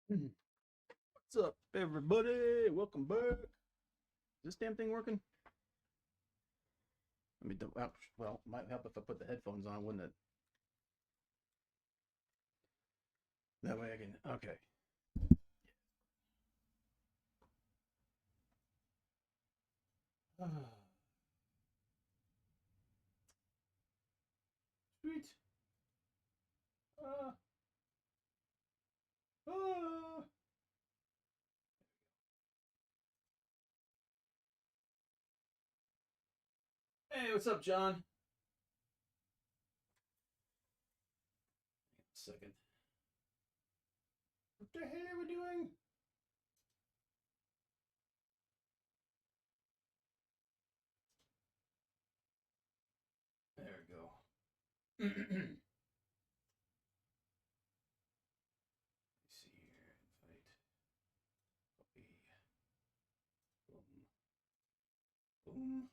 What's up, everybody? Welcome back. Is this damn thing working? Let me do. Well, might help if I put the headphones on, wouldn't it? That way I can. Okay. Sweet. Uh, uh. Hey, what's up, John? Second. What the hell are we doing? There we go. Let's see here. Invite. Copy. Boom. Boom.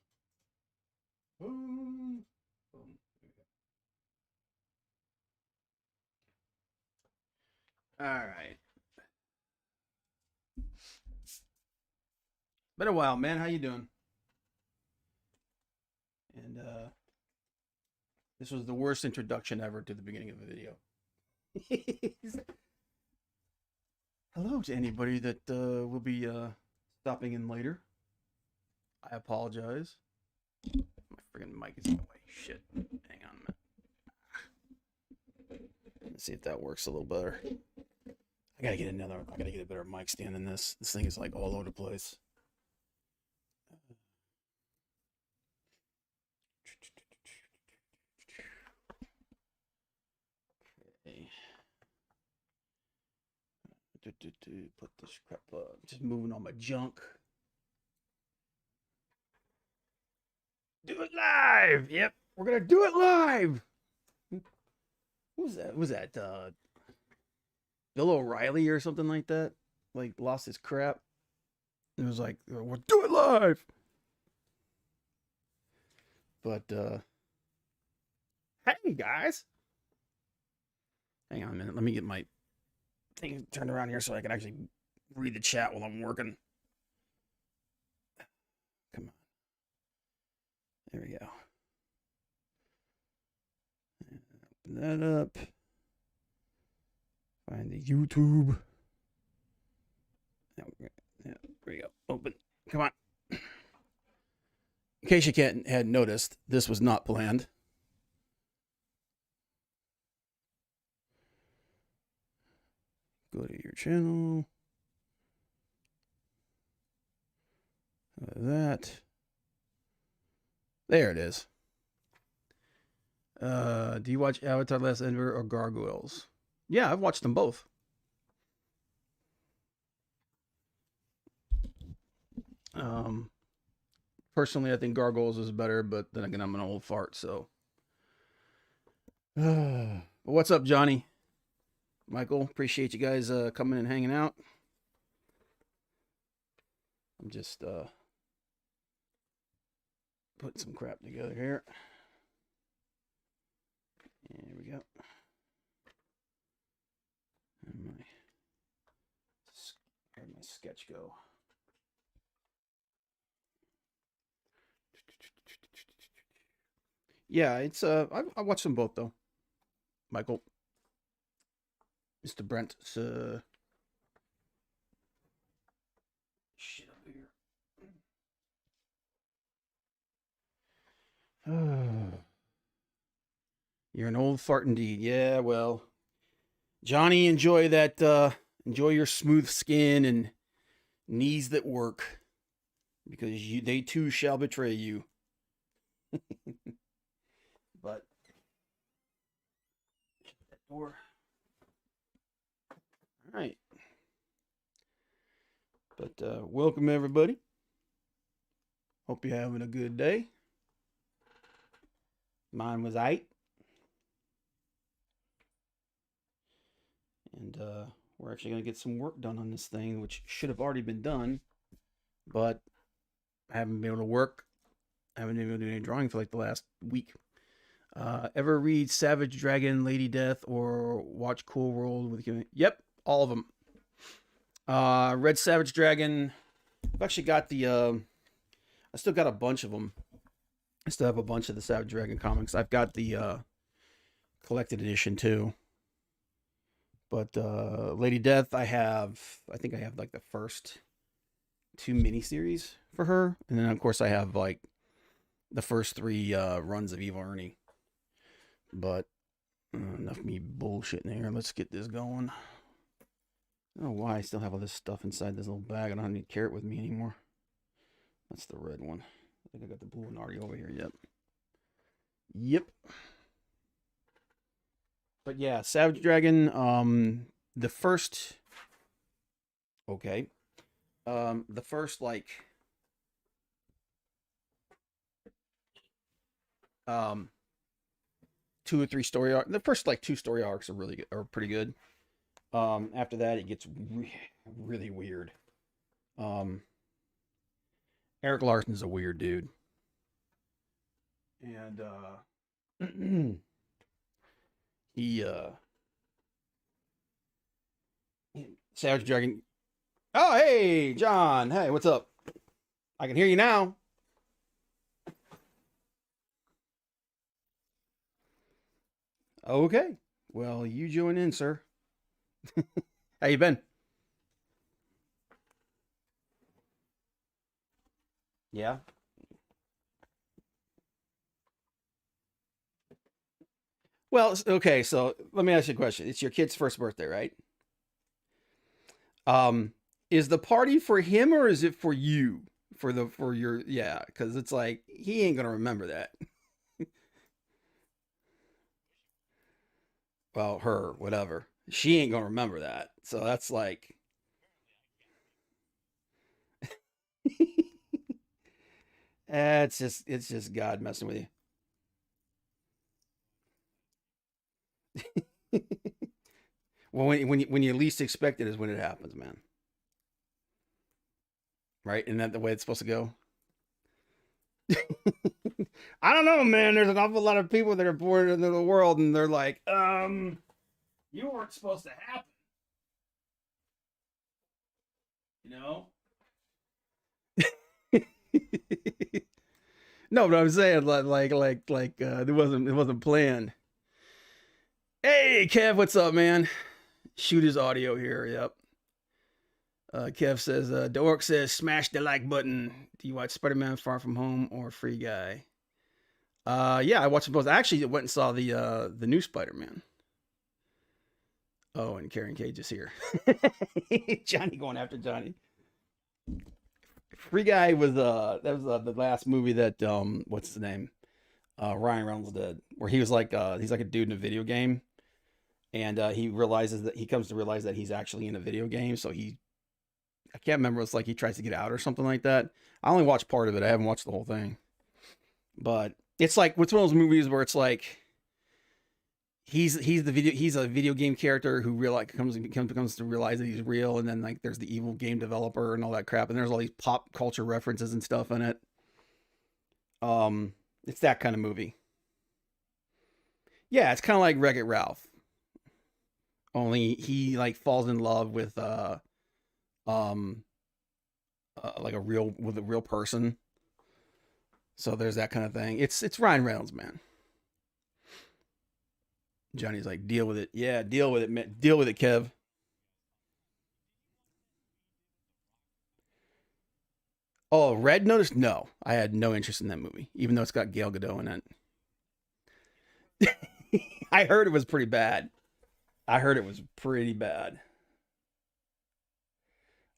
Boom. Boom. There we go. All right. Been a while, man. How you doing? And this was the worst introduction ever to the beginning of the video. Hello to anybody that will be stopping in later. I apologize. My friggin' mic is in the way. Shit. Hang on a minute. Let's see if that works a little better. I gotta get a better mic stand than this. This thing is like all over the place. Okay. Put this crap up. Just moving all my junk. Do it live. Yep, we're gonna do it live. What was that? Was that Bill O'Reilly or something like that? Like lost his crap. It was like, we'll do it live. But hey guys, hang on a minute. Let me get my thing turned around here so I can actually read the chat while I'm working. Come on. There we go. Open that up. Find the YouTube. Yeah, there we go. Open. Come on. In case you hadn't noticed, this was not planned. Go to your channel. That. There it is. Do you watch Avatar: Last Airbender or Gargoyles? Yeah, I've watched them both. Personally, I think Gargoyles is better, but then again, I'm an old fart, so. What's up, Johnny? Michael, appreciate you guys coming and hanging out. I'm just putting some crap together here. There we go. And where'd my sketch go? Yeah, it's I watched them both though. Michael, Mr. Brent, shit up here. You're an old fart indeed. Yeah, well, Johnny, enjoy that. Enjoy your smooth skin and knees that work, because they too shall betray you. But that door. All right. But welcome everybody. Hope you're having a good day. Mine was eight. And we're actually going to get some work done on this thing, which should have already been done, but I haven't been able to work. I haven't been able to do any drawing for like the last week. Ever read Savage Dragon, Lady Death, or watch Cool World with you? Yep, all of them. Red Savage Dragon. I've actually got the. I still got a bunch of them. I still have a bunch of the Savage Dragon comics. I've got the collected edition too. But Lady Death, I think I have like the first two miniseries for her, and then of course I have like the first three runs of Evil Ernie. But enough of me bullshitting here. Let's get this going. I don't know why I still have all this stuff inside this little bag. I don't need to carry it with me anymore. That's the red one. I think I got the blue one already over here. Yep. Yep. But yeah, Savage Dragon. The first. Okay. The first like. Two or three story arcs. The first like two story arcs are pretty good. After that, it gets really weird. Um, Eric Larson's a weird dude, and he Savage Dragon. Oh, hey, John. Hey, what's up? I can hear you now. Okay. Well, you join in, sir. How you been? Yeah. Well, okay. So let me ask you a question. It's your kid's first birthday, right? Um, is the party for him or is it for you? For your yeah? Because it's like he ain't gonna remember that. Well, her, whatever. She ain't gonna remember that. So that's like, it's just God messing with you. Well, when you least expect it is when it happens, man. Right? Isn't that the way it's supposed to go? I don't know, man. There's an awful lot of people that are born into the world, and they're like, you weren't supposed to happen, you know? No, but I'm saying it wasn't planned. Hey, Kev, what's up, man? Shoot his audio here. Yep. Kev says, Dork says, smash the like button. Do you watch Spider-Man Far From Home or Free Guy? Yeah, I watched both. I actually went and saw the new Spider-Man. Oh, and Karen Cage is here. Johnny going after Johnny. Free Guy was that was the last movie that what's the name? Ryan Reynolds did, where he was like he's like a dude in a video game, and he comes to realize that he's actually in a video game. So I can't remember. It's like he tries to get out or something like that. I only watched part of it. I haven't watched the whole thing, but it's like it's one of those movies where it's like he's a video game character who comes to realize that he's real, and then like there's the evil game developer and all that crap, and there's all these pop culture references and stuff in it. It's that kind of movie. Yeah, it's kind of like Wreck It Ralph, only he like falls in love with um like a real person. So there's that kind of thing. It's Ryan Reynolds, man. Johnny's like, deal with it. Yeah, deal with it, man. Deal with it, Kev. Oh, Red Notice? No, I had no interest in that movie, even though it's got Gail Godot in it. I heard it was pretty bad. I heard it was pretty bad.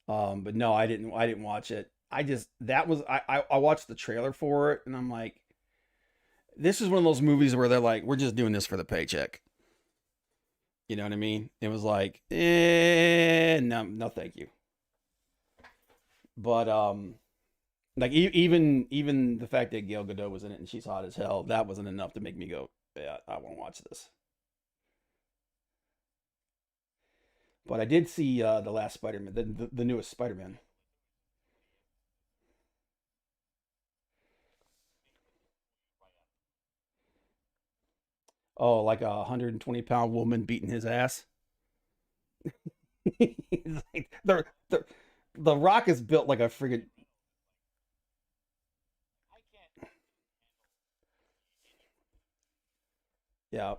But no, I didn't. I didn't watch it. I just that was I watched the trailer for it, and I'm like, this is one of those movies where they're like, we're just doing this for the paycheck. You know what I mean? It was like, no, no, thank you. But like even the fact that Gail Godot was in it and she's hot as hell, that wasn't enough to make me go, yeah, I want to watch this. But I did see the last Spider-Man, the newest Spider-Man. Oh, like a 120-pound woman beating his ass. He's like, the Rock is built like a friggin' yeah,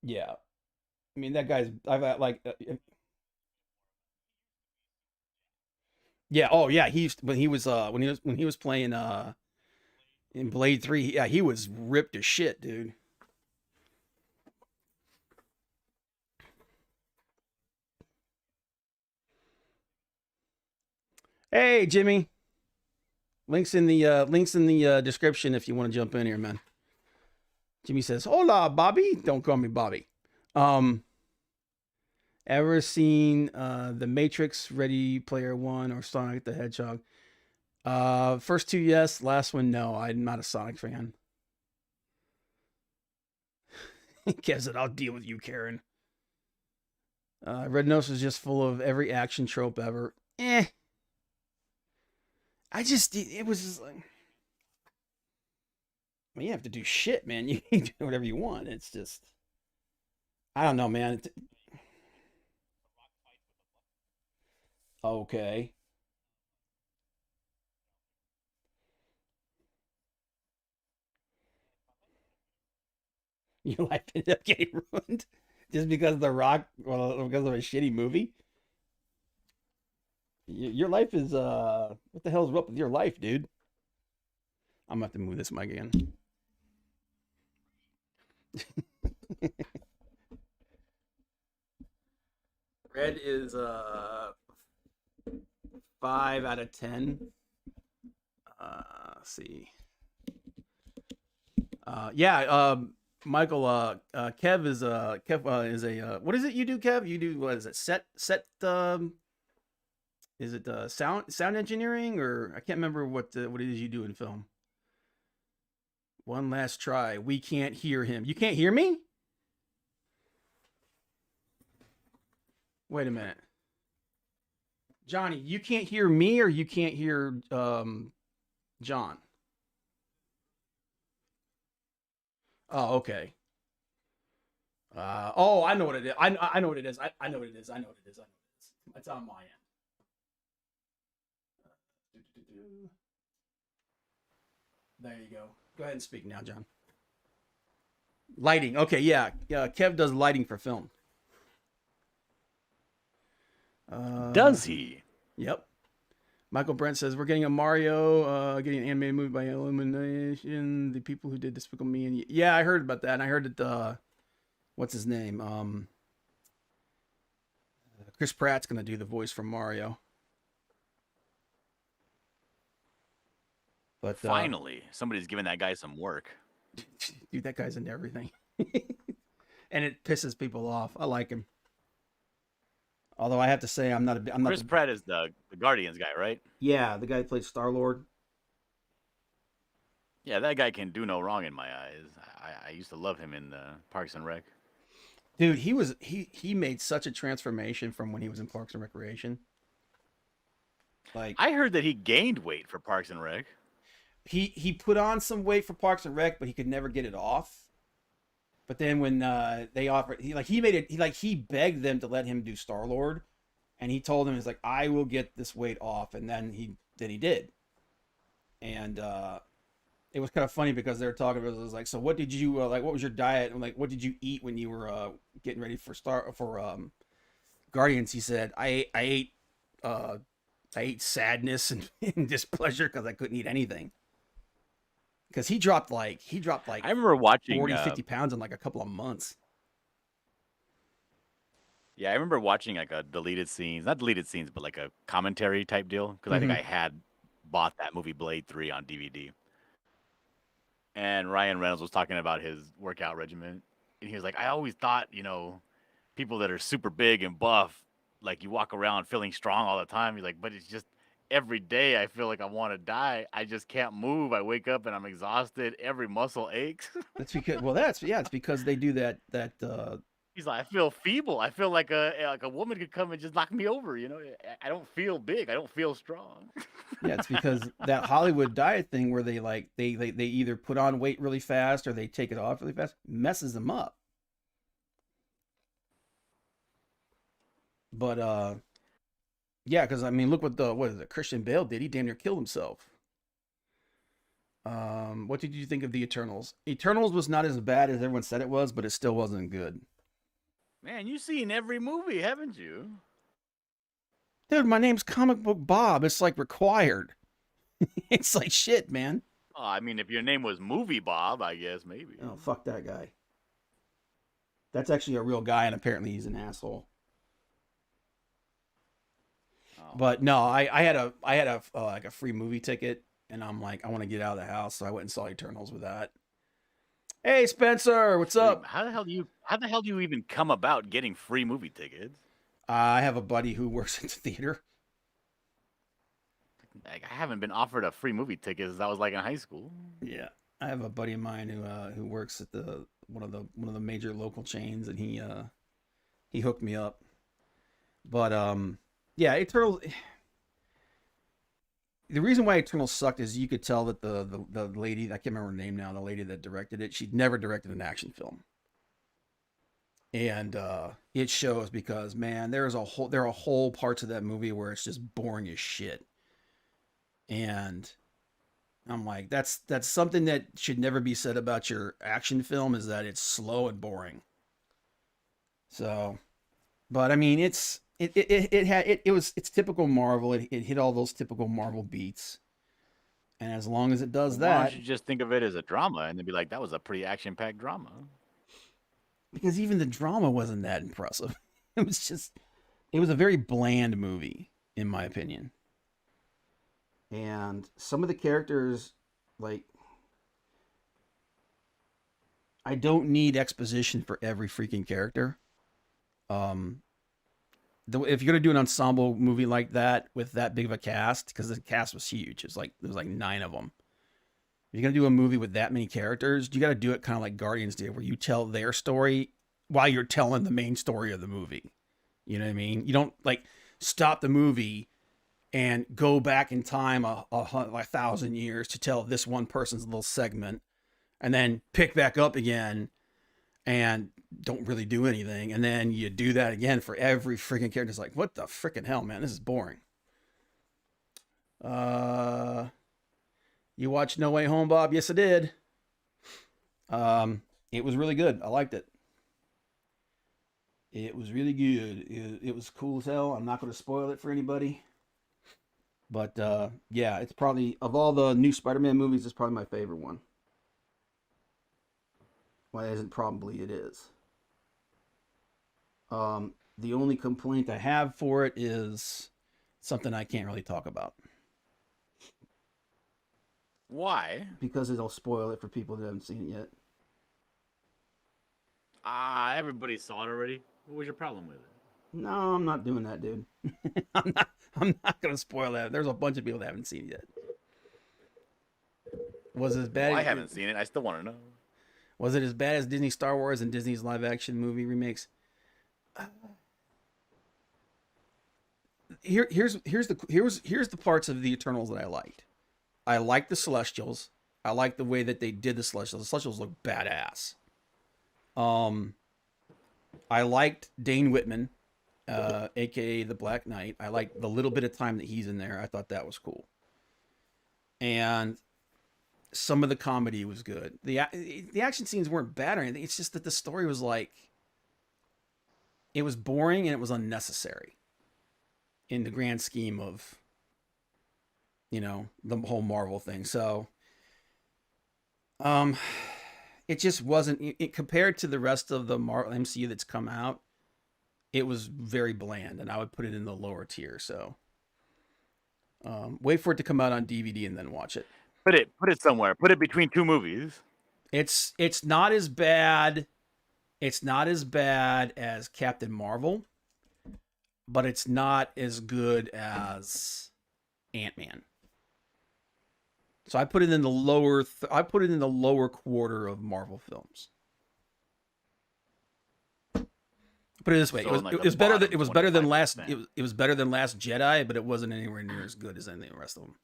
yeah. I mean, that guy's I've like yeah. Oh yeah, he used when he was when he was playing in Blade 3. Yeah, he was ripped as shit, dude. Hey, Jimmy. Links in the description if you want to jump in here, man. Jimmy says, "Hola, Bobby." Don't call me Bobby. Um, ever seen The Matrix, Ready Player One, or Sonic the Hedgehog? First two, yes. Last one, no. I'm not a Sonic fan. Kev said, "I'll deal with you, Karen." Red Nose is just full of every action trope ever. I just it was just like, I mean, you have to do shit, man. You can do whatever you want. It's just I don't know, man. Okay. Your life ended up getting ruined just because The Rock, well, because of a shitty movie. Your life is what the hell's up with your life, dude? I'm gonna have to move this mic again. Red is 5 out of 10. Let's see. Yeah. Michael. Kev is what is it you do, Kev? You do what is it? Set. Is it sound engineering, or I can't remember what it is you do in film. One last try. We can't hear him. You can't hear me? Wait a minute. Johnny, you can't hear me, or you can't hear John? Oh, okay. Oh, I know what it is. I know what it is. I know what it is. I know what it is. I know what it is. It's on my end. There you go. Go ahead and speak now, John. Lighting. Okay, yeah. Yeah, Kev does lighting for film. Does he? Yep. Michael Brent says we're getting a Mario, getting an animated movie by Illumination. The people who did Despicable Me, and yeah, I heard about that, and I heard that what's his name? Chris Pratt's gonna do the voice for Mario. But finally, somebody's giving that guy some work. Dude, that guy's into everything, and it pisses people off. I like him. Although I have to say, I'm not. Chris Pratt is the Guardians guy, right? Yeah, the guy who played Star Lord. Yeah, that guy can do no wrong in my eyes. I used to love him in the Parks and Rec. Dude, he made such a transformation from when he was in Parks and Recreation. Like I heard that he gained weight for Parks and Rec. He put on some weight for Parks and Rec, but he could never get it off. But then when they offered, he begged them to let him do Star Lord, and he told them, he's like, I will get this weight off, and then he did, and it was kind of funny because they were talking about it. Was like, so what did you like? What was your diet? And like, what did you eat when you were getting ready for Guardians? He said, I ate sadness and displeasure because I couldn't eat anything. Because he dropped like I remember watching 40, 50 pounds in like a couple of months. Yeah, I remember watching like a not deleted scenes, but like a commentary type deal. Because I think I had bought that movie Blade 3 on DVD. And Ryan Reynolds was talking about his workout regimen. And he was like, I always thought, people that are super big and buff, like you walk around feeling strong all the time. He's like, but it's just every day I feel like I want to die. I just can't move. I wake up and I'm exhausted. Every muscle aches. That's because it's because they do that He's like, I feel feeble. I feel like a woman could come and just knock me over. I don't feel big. I don't feel strong. Yeah, it's because that Hollywood diet thing where they either put on weight really fast or they take it off really fast messes them up. But Yeah, because I mean, look what is it? Christian Bale did. He damn near killed himself. What did you think of the Eternals? Eternals was not as bad as everyone said it was, but it still wasn't good. Man, you've seen every movie, haven't you? Dude, my name's Comic Book Bob. It's like required. It's like shit, man. Oh, I mean, if your name was Movie Bob, I guess maybe. Oh, fuck that guy. That's actually a real guy, and apparently he's an asshole. Oh. But no, I had a like a free movie ticket, and I'm like, I want to get out of the house, so I went and saw Eternals with that. Hey Spencer, what's up? How the hell do you even come about getting free movie tickets? I have a buddy who works in the theater. Like, I haven't been offered a free movie ticket since I was like in high school. Yeah, I have a buddy of mine who works at the one of the major local chains, and he hooked me up. But yeah, Eternals. The reason why Eternals sucked is you could tell that the lady, I can't remember her name now, the lady that directed it, she'd never directed an action film. And it shows because man, there are whole parts of that movie where it's just boring as shit. And I'm like, that's something that should never be said about your action film, is that it's slow and boring. So, but I mean, it's typical Marvel. It hit all those typical Marvel beats, and as long as it does Why don't that, you just think of it as a drama and then be like, that was a pretty action-packed drama? because even the drama wasn't that impressive. It was a very bland movie, in my opinion. And some of the characters, like, I don't need exposition for every freaking character. Um, if you're gonna do an ensemble movie like that with that big of a cast, because the cast was huge, there was like 9 of them. If you're gonna do a movie with that many characters, you got to do it kind of like Guardians did, where you tell their story while you're telling the main story of the movie. You know what I mean? You don't like stop the movie and go back in time a 1,000 years to tell this one person's little segment, and then pick back up again and don't really do anything, and then you do that again for every freaking character. It's like, what the freaking hell, man? This is boring. You watched No Way Home, Bob? Yes, I did. It was really good. I liked it. It was really good. It was cool as hell. I'm not going to spoil it for anybody. But yeah, it's probably, of all the new Spider-Man movies, it's probably my favorite one. Well, it isn't probably, it is. The only complaint I have for it is something I can't really talk about. Why? Because it'll spoil it for people that haven't seen it yet. Everybody saw it already. What was your problem with it? No, I'm not doing that, dude. I'm not gonna spoil that. There's a bunch of people that haven't seen it yet. Was it as bad? Well, I haven't seen it. I still want to know. Was it as bad as Disney Star Wars and Disney's live action movie remakes? Here's the parts of the Eternals that I liked. I liked the Celestials. I liked the way that they did the Celestials. The Celestials look badass. I liked Dane Whitman, aka the Black Knight. I liked the little bit of time that he's in there. I thought that was cool. And some of the comedy was good. The action scenes weren't bad or anything. It's just that the story was like, it was boring and it was unnecessary in the grand scheme of, the whole Marvel thing. So, it just wasn't, compared to the rest of the Marvel MCU that's come out, it was very bland, and I would put it in the lower tier. So, wait for it to come out on DVD and then watch it. Put it somewhere. Put it between 2 movies. It's not as bad. It's not as bad as Captain Marvel, but it's not as good as Ant-Man. So I put it in the lower. I put it in the lower quarter of Marvel films. Put it this way: So in, it was better. It was better than last. 25%. It was better than Last Jedi, but it wasn't anywhere near as good as any of the rest of them.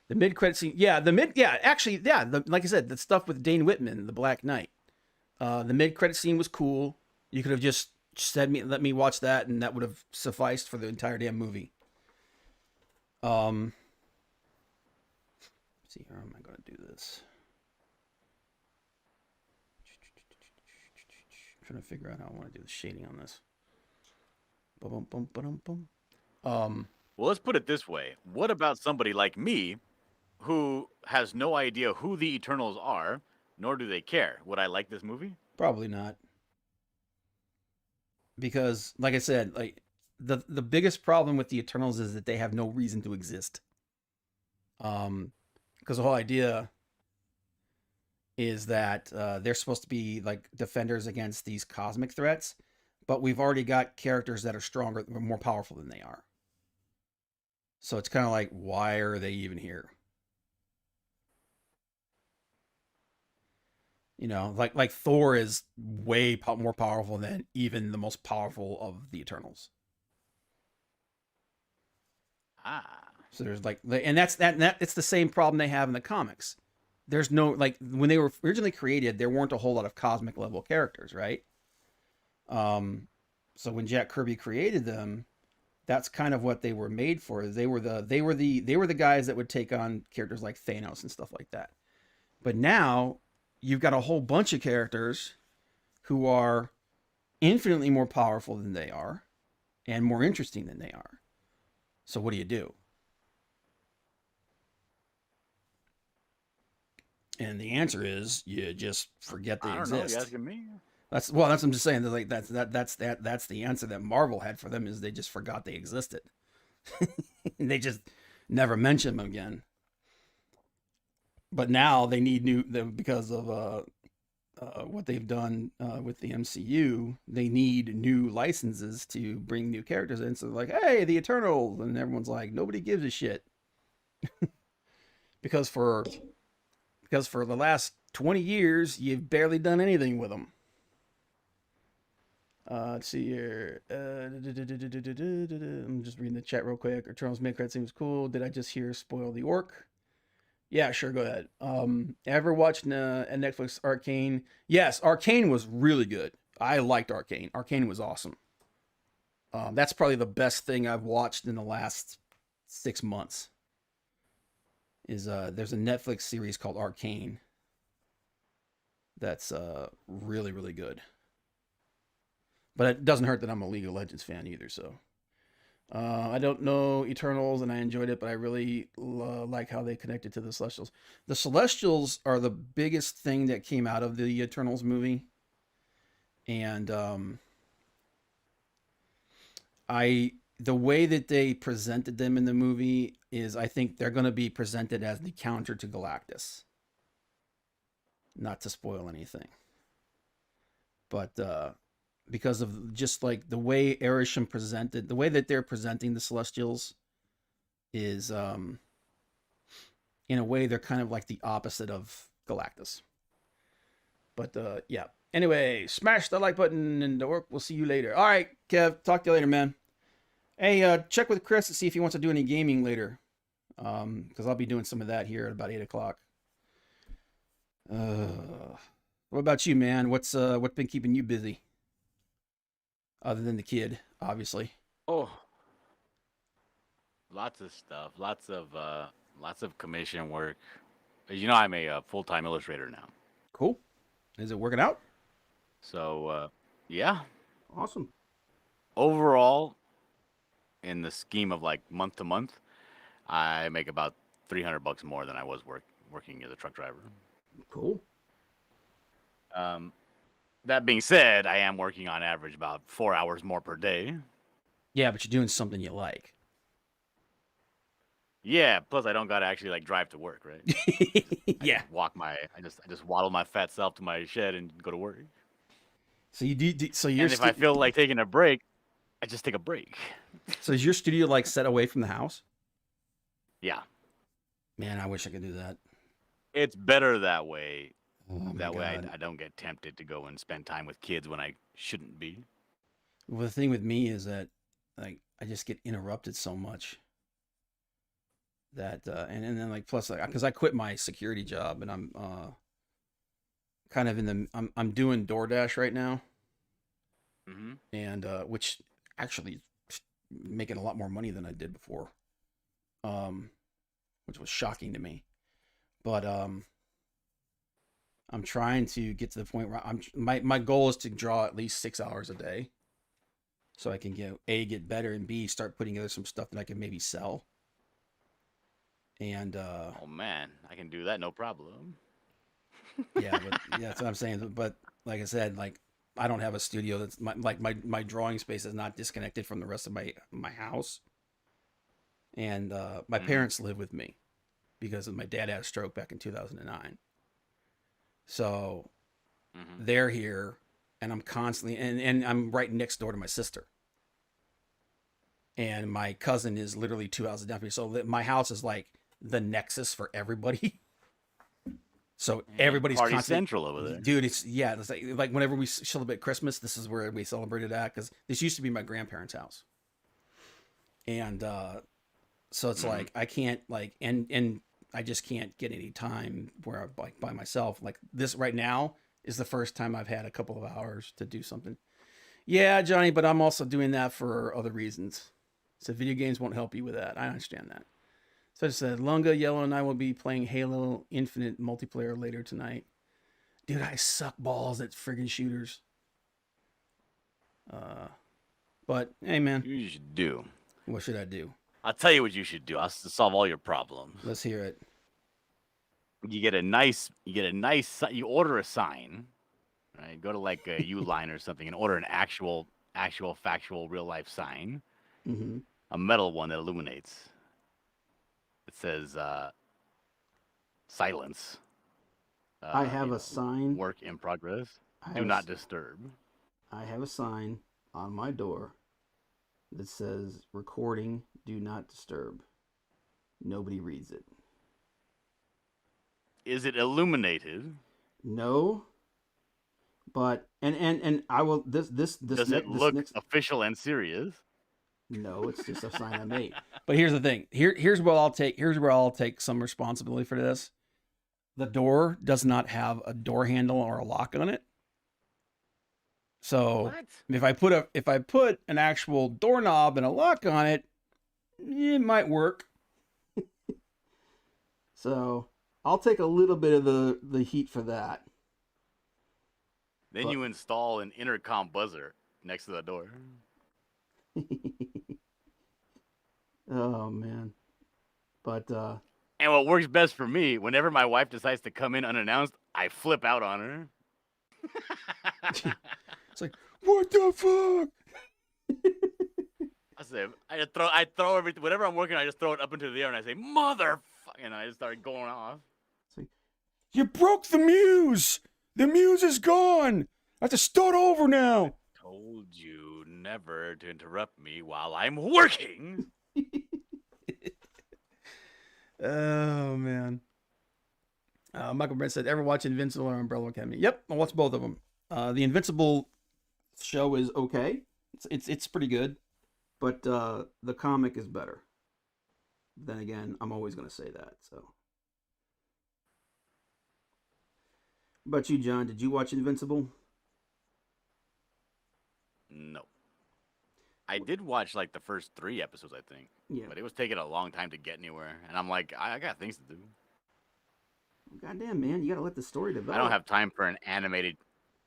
The mid credit scene, actually, like I said, the stuff with Dane Whitman, the Black Knight. The mid credit scene was cool. You could have just let me watch that, and that would have sufficed for the entire damn movie. Let's see, how am I going to do this? I'm trying to figure out how I want to do the shading on this. Bum, bum, bum, bum. Well, let's put it this way. What about somebody like me who has no idea who the Eternals are, nor do they care? Would I like this movie? Probably not. Because, like I said, like the biggest problem with the Eternals is that they have no reason to exist. Because the whole idea is that they're supposed to be like defenders against these cosmic threats, but we've already got characters that are stronger, more powerful than they are. So it's kind of like, why are they even here? You know, like Thor is way more powerful than even the most powerful of the Eternals. Ah. So there's like, and that it's the same problem they have in the comics. There's no, like, when they were originally created, there weren't a whole lot of cosmic level characters, right? So when Jack Kirby created them, that's kind of what they were made for. They were the guys that would take on characters like Thanos and stuff like that. But now you've got a whole bunch of characters who are infinitely more powerful than they are and more interesting than they are. So what do you do? And the answer is you just forget they I don't exist. know. You asking me? That's what I'm just saying. Like that's the answer that Marvel had for them, is they just forgot they existed. They just never mentioned them again. But now they need new, because of what they've done with the MCU. They need new licenses to bring new characters in. So they're like, hey, the Eternals, and everyone's like, nobody gives a shit. because for the last 20 years, you've barely done anything with them. Let's see here. I'm just reading the chat real quick. Eternals Midcard seems cool. Did I just hear spoil the orc? Yeah, sure. Go ahead. Ever watched a Netflix Arcane? Yes, Arcane was really good. I liked Arcane. Arcane was awesome. That's probably the best thing I've watched in the last 6 months. There's a Netflix series called Arcane that's really, really good. But it doesn't hurt that I'm a League of Legends fan either. So I don't know Eternals, and I enjoyed it, but I really like how they connected to the Celestials. The Celestials are the biggest thing that came out of the Eternals movie, and the way that they presented them in the movie is, I think they're going to be presented as the counter to Galactus. Not to spoil anything, but because of just like the way Arishem presented, the way that they're presenting the Celestials is, in a way, they're kind of like the opposite of Galactus. But yeah. Anyway, smash the like button, and the work. We'll see you later. All right, Kev. Talk to you later, man. Hey, check with Chris to see if he wants to do any gaming later. Because I'll be doing some of that here at about 8 o'clock. What about you, man? What's been keeping you busy? Other than the kid, obviously. Oh, lots of stuff. Lots of commission work. As you know, I'm a full-time illustrator now. Cool. Is it working out? So, yeah. Awesome. Overall, in the scheme of like month to month, I make about $300 more than I was working as a truck driver. Cool. That being said, I am working on average about 4 hours more per day. Yeah, but you're doing something you like. Yeah, plus I don't gotta actually like drive to work, right? Yeah. I just waddle my fat self to my shed and go to work. So you do so you're And if I feel like taking a break, I just take a break. So is your studio like set away from the house? Yeah. Man, I wish I could do that. It's better that way. Oh, that way God. I don't get tempted to go and spend time with kids when I shouldn't be. Well, the thing with me is that, like, I just get interrupted so much that and then like, plus, like, because I quit my security job, and I'm kind of in the I'm doing DoorDash right now. and which actually making a lot more money than I did before, which was shocking to me. But I'm trying to get to the point where my goal is to draw at least 6 hours a day, so I can get better, and B, start putting together some stuff that I can maybe sell. And Oh man, I can do that no problem. yeah, but yeah, that's what I'm saying. But like I said, like I don't have a studio that's my drawing space is not disconnected from the rest of my house. And my parents live with me because my dad had a stroke back in 2009. So they're here, and I'm constantly and I'm right next door to my sister. And my cousin is literally 2 houses down from me. So my house is like the nexus for everybody. So everybody's Party constantly, central over there. dude. It's like whenever we celebrate Christmas, this is where we celebrated at, because this used to be my grandparents' house, and so it's like I can't like and I just can't get any time where I'm like by myself. Like this right now is the first time I've had a couple of hours to do something. Yeah, Johnny, but I'm also doing that for other reasons. So video games won't help you with that. I understand that. So I just said, Lunga, Yellow, and I will be playing Halo Infinite multiplayer later tonight. Dude, I suck balls at friggin' shooters. But hey, man, You should do. what should I do? I'll tell you what you should do. I'll solve all your problems. Let's hear it. You order a sign, right? Go to like a Uline or something and order an actual, factual, real life sign, Mm-hmm. a metal one that illuminates. It says silence. I have a sign. Work in progress. I Do have not disturb. I have a sign on my door that says recording, do not disturb. Nobody reads it. Is it illuminated? No. But and I will this Does it look official and serious? No, it's just a sign I made. But here's the thing. Here's where I'll take some responsibility for this. The door does not have a door handle or a lock on it. So What? if I put an actual doorknob and a lock on it, it might work. So I'll take a little bit of the heat for that. Then you install an intercom buzzer next to the door. Oh man. But And what works best for me, whenever my wife decides to come in unannounced, I flip out on her. it's like, what the fuck? I throw everything, whatever I'm working on, I just throw it up into the air and I say, motherfucker, and I just start going off. It's like, you broke the muse. The muse is gone. I have to start over now. Told you never to interrupt me while I'm working. Oh man. Michael Brent said, "Ever watch Invincible or Umbrella Academy?" Yep, I watched both of them. The Invincible show is okay. It's pretty good, but the comic is better. Then again, I'm always gonna say that. So, what about you, John? Did you watch Invincible? No. I did watch like the first 3 episodes, I think. Yeah. But it was taking a long time to get anywhere. And I'm like, I got things to do. Goddamn, man, you gotta let the story develop. I don't have time for an animated.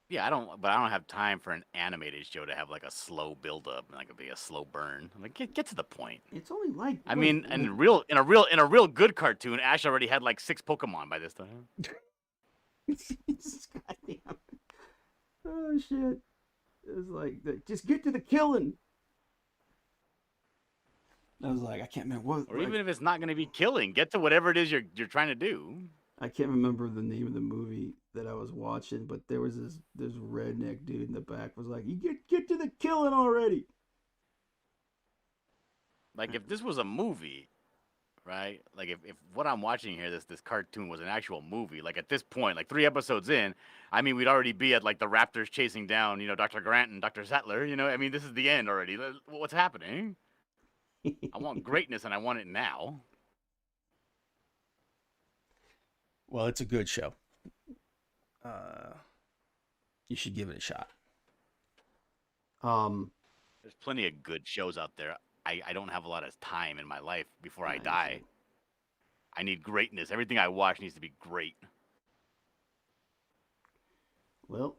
Yeah, I don't have time for an animated show to have like a slow build up and like be a slow burn. I'm like, get to the point. It's only like. I mean, in a real good cartoon, Ash already had like 6 Pokemon by this time. Goddamn. Oh shit. It's like, just get to the killing. I was like, I can't remember what. Or even if it's not going to be killing, get to whatever it is you're trying to do. I can't remember the name of the movie that I was watching, but there was this redneck dude in the back was like, "You get to the killing already." Like if this was a movie, right? Like if what I'm watching here, this cartoon was an actual movie. Like at this point, like 3 episodes in, I mean, we'd already be at like the Raptors chasing down, Dr. Grant and Dr. Sattler. I mean, this is the end already. What's happening? I want greatness and I want it now. Well, it's a good show. You should give it a shot. Um, There's plenty of good shows out there. I don't have a lot of time in my life before I I understand. die. I need greatness. Everything I watch needs to be great. Well,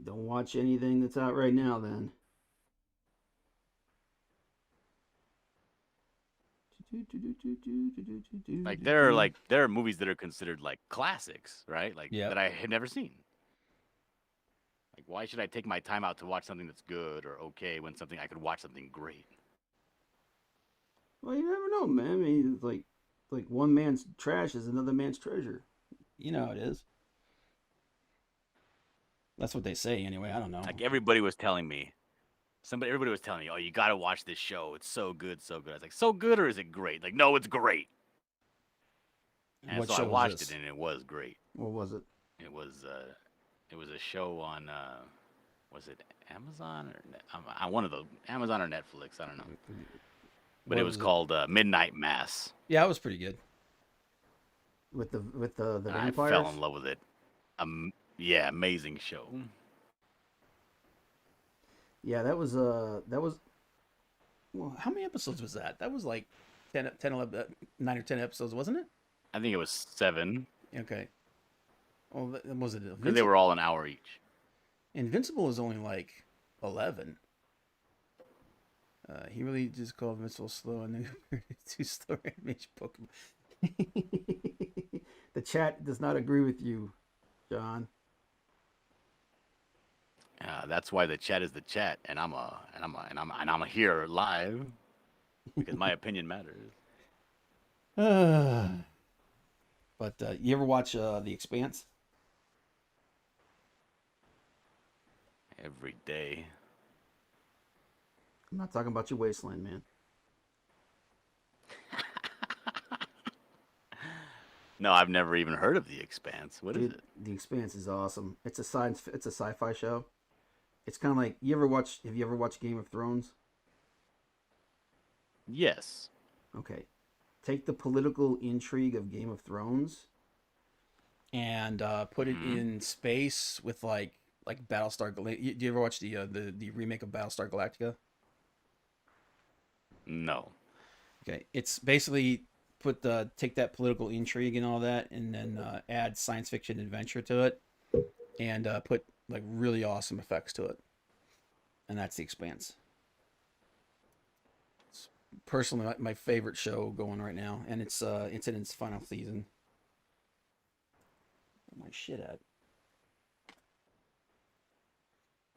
don't watch anything that's out right now then. Like there are movies that are considered like classics, right? Like Yep. that I had never seen. Like why should I take my time out to watch something that's good or okay when something I could watch something great? Well, you never know, man. I mean, it's like one man's trash is another man's treasure. You know how it is. That's what they say anyway. I don't know. Like everybody was telling me, everybody was telling me, "Oh, you got to watch this show. It's so good, so good." I was like, "So good or is it great?" Like, "No, it's great." And What so I show was watched it this? and it was great. What was it? It was a show on was it Amazon or one of the Amazon or Netflix, I don't know. But it What was was it? called Midnight Mass. Yeah, it was pretty good. With the And I fell vampires. in love with it. Yeah, amazing show. Yeah, that was. Well, how many episodes was that? That was like 10, 11, 9 or 10 episodes, wasn't it? I think it was 7 Okay. Well, was it because they were Invincible? all an hour each. Invincible is only like 11. He really just called Invincible slow and two story animation Pokemon. The chat does not agree with you, John. That's why the chat is the chat, and I'm here live because my opinion matters. But you ever watch The Expanse? Every day. I'm not talking about your wasteland, man. No, I've never even heard of The Expanse. What is Dude, it? The Expanse is awesome. It's a sci-fi show. It's kind of like have you ever watched Game of Thrones? Yes. Okay. Take the political intrigue of Game of Thrones and put it Hmm. in space with like Battlestar Galactica. Do you ever watch the remake of Battlestar Galactica? No. Okay, it's basically take that political intrigue and all that, and then add science fiction adventure to it, and put like really awesome effects to it, and that's The Expanse. It's personally my favorite show going right now, and it's in its final season. Where my shit at?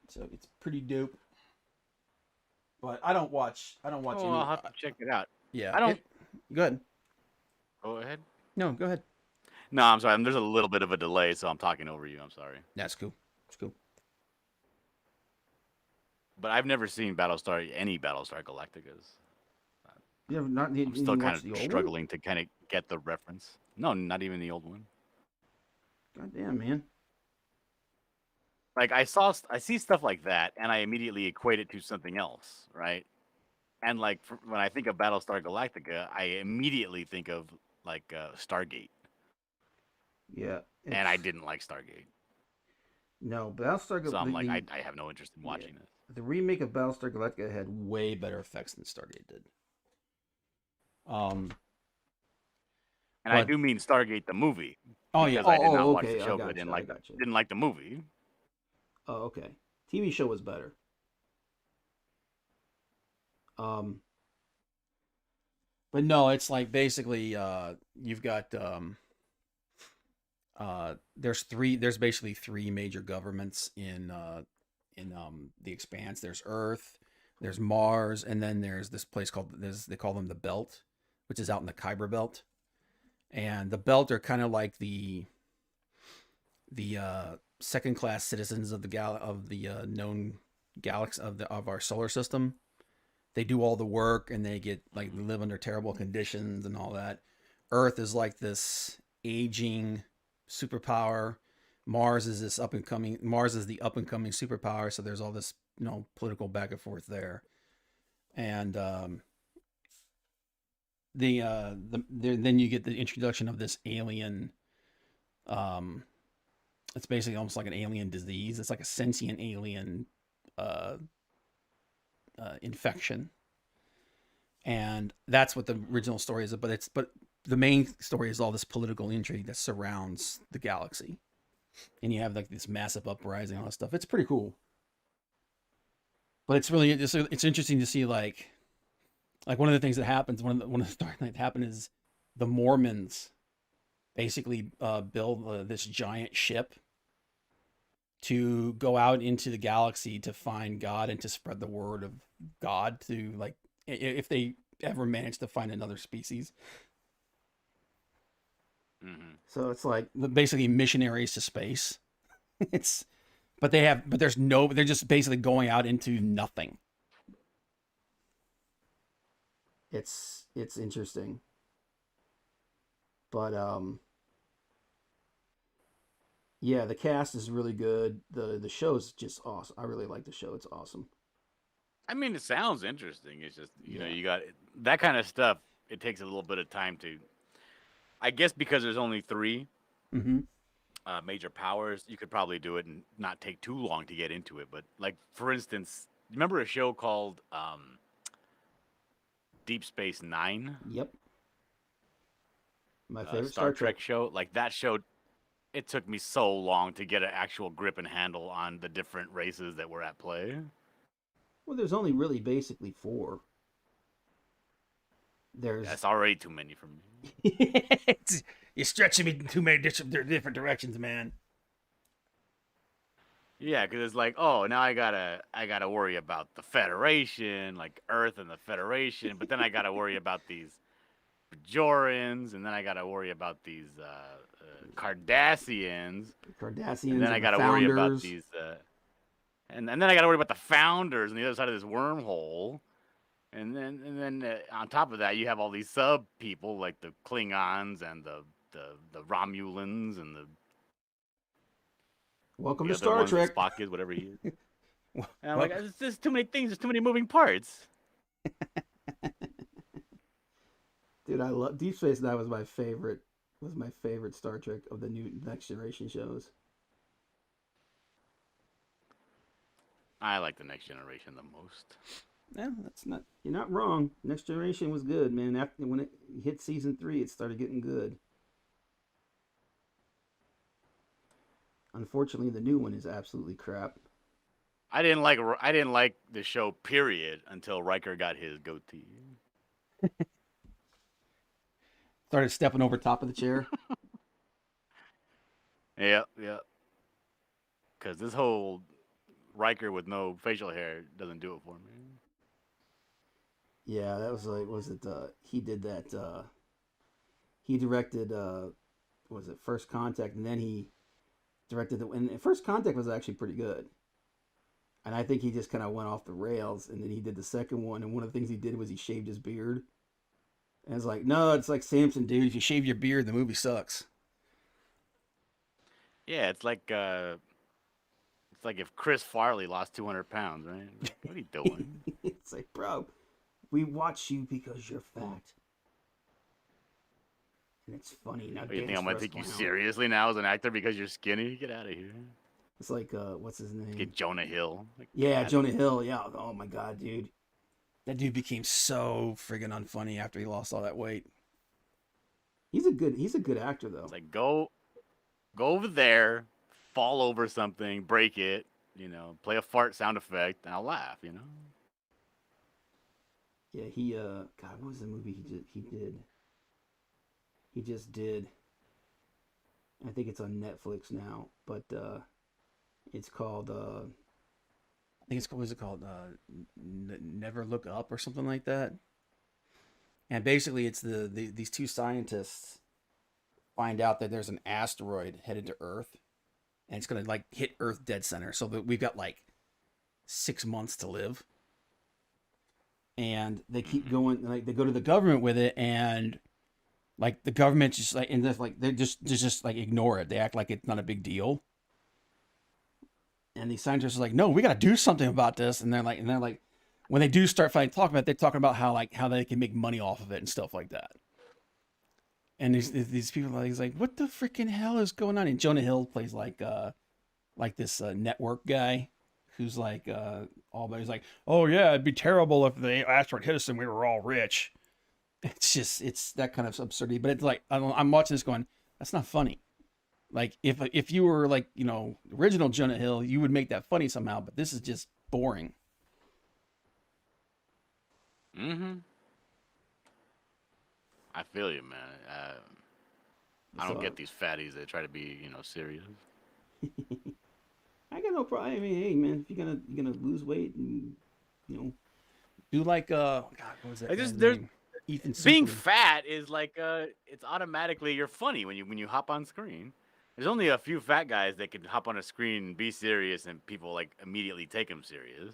So it's pretty dope. But I don't watch Oh, I'll any. have to check it out. Yeah, I don't. go ahead. Go ahead. No, go ahead. No, I'm sorry. There's a little bit of a delay, so I'm talking over you. I'm sorry. That's cool. It's cool. But I've never seen any Battlestar Galacticas. You have not I'm you still kind watch of the old one? struggling to kind of get the reference. No, not even the old one. God damn, man. Like I see stuff like that, and I immediately equate it to something else, right? And like when I think of Battlestar Galactica, I immediately think of like Stargate, Yeah, and I it's didn't like Stargate, no Battlestar so I'm like, the I have no interest in yeah watching this. the remake of Battlestar Galactica had way better effects than Stargate did. Um, And I but do mean Stargate the movie oh yeah, because I did not watch the okay, I show because got you, I got you. didn't like the movie. Oh okay, TV show was better. Um, but no, it's like basically you've got there's basically three major governments in the Expanse. There's Earth, there's Mars, and then there's this place called they call them the Belt, which is out in the Kuiper Belt. And the Belt are kind of like the second class citizens of the known galaxy of our solar system. They do all the work and they get like live under terrible conditions and all that. Earth is like this aging superpower. Mars is the up and coming superpower, so there's all this political back and forth there. And then you get the introduction of this alien. um it's basically almost like an alien disease. It's like a sentient alien uh infection, and that's what the original story is. But the main story is all this political intrigue that surrounds the galaxy, and you have like this massive uprising and all that stuff. It's pretty cool, but it's interesting to see like one of the things that happens. One of the stories that happened is the Mormons basically build this giant ship to go out into the galaxy to find God and to spread the word of God to, like, if they ever manage to find another species. Mm-hmm. So it's like basically missionaries to space. But they're just basically going out into nothing. It's interesting. But yeah, the cast is really good. The show's just awesome. I really like the show. It's awesome. I mean, it sounds interesting. It's just you know Yeah. you got that kind of stuff. It takes a little bit of time to. I guess because there's only 3 Mm-hmm. major powers, you could probably do it and not take too long to get into it. But like for instance, remember a show called Deep Space Nine? Yep. My favorite Star Star Trek. Trek show. Like that show, it took me so long to get an actual grip and handle on the different races that were at play. Well, there's only really basically 4. There's That's already too many for me. You're stretching me in too many different directions, man. Yeah, because it's like, oh, now I gotta worry about the Federation, like Earth and the Federation, but then I gotta worry about these Bajorans, and then I gotta worry about these Cardassians, Cardassians and then and I the gotta worry about Founders. these, and then I gotta worry about the Founders on the other side of this wormhole, and then on top of that, you have all these sub people like the Klingons and the Romulans and Welcome the to other Star ones Trek. that Spock is, whatever he is. And I'm Well, like, there's just too many things. There's too many moving parts. dude, I love Deep Space Nine. Was my favorite. Was my favorite Star Trek of the new Next Generation shows. I like the Next Generation the most. Yeah, that's not. You're not wrong. Next Generation was good, man. After when it hit season 3, it started getting good. Unfortunately, the new one is absolutely crap. I didn't like the show period until Riker got his goatee. Started stepping over top of the chair. Yeah, yeah. Because this whole Riker with no facial hair doesn't do it for me. Yeah, that was like, was it? He did that. He directed. Was it First Contact, and then he directed the. And First Contact was actually pretty good. And I think he just kind of went off the rails, and then he did the second one. And one of the things he did was he shaved his beard. And it's like, no, it's like Samson, dude. If you shave your beard, the movie sucks. Yeah, it's like if Chris Farley lost 200 pounds, right? Like, what are you doing? It's like, bro, we watch you because you're fat. And it's funny. Now, What, you think I'm gonna take you seriously now as an actor because you're skinny? Get out of here. It's like, what's his name? Get Jonah Hill. Like, Yeah, Jonah Hill. Yeah. Oh my God, dude. That dude became so friggin' unfunny after he lost all that weight. He's a good actor though. It's like go over there, fall over something, break it, play a fart sound effect, and I'll laugh, Yeah, God, what was the movie he did? He just did. I think it's on Netflix now, but it's called I think it's, what is it called? Never Look Up or something like that. And basically, it's these 2 scientists find out that there's an asteroid headed to Earth, and it's gonna like hit Earth dead center. So we've got like 6 months to live, and they keep going. Like they go to the government with it, and like the government just like and like they just like ignore it. They act like it's not a big deal. And these scientists are like, no, we got to do something about this. And they're like, when they do start talking about it, they're talking about how they can make money off of it and stuff like that. And these people are like, what the freaking hell is going on? And Jonah Hill plays like this network guy who's like all, but he's like, oh yeah, it'd be terrible if the asteroid hit us and we were all rich. It's just, it's that kind of absurdity. But it's like, I'm watching this going, that's not funny. Like if you were like, you know, original Jonah Hill, you would make that funny somehow. But this is just boring. Mm-hmm. I feel you, man. I don't get these fatties that try to be, serious. I got no problem. I mean, hey man, if you're gonna lose weight and do like God, what was that? I just guy's there's name? Ethan being Suplee. fat is like it's automatically you're funny when you hop on screen. There's only a few fat guys that can hop on a screen and be serious, and people like immediately take them serious.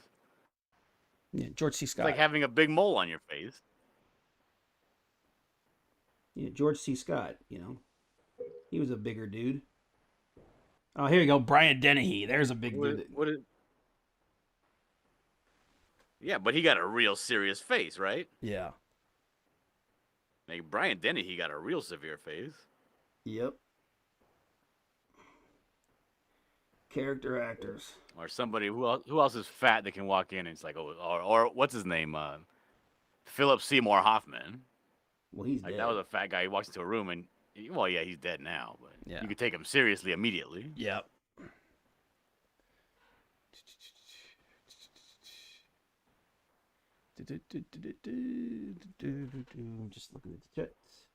Yeah, George C. It's like Scott. having a big mole on your face. Yeah, George C. Scott. He was a bigger dude. Oh, here you go, Brian Dennehy. There's a big dude. Yeah, but he got a real serious face, right? Yeah. Like Brian Denny, he got a real severe face. Yep. Character actors. Or somebody who else is fat that can walk in and it's like, oh, or what's his name? Philip Seymour Hoffman. Well, he's like dead. That was a fat guy. He walks into a room and, well, yeah, he's dead now, but yeah, you could take him seriously immediately. Yep. I'm just looking at the chats.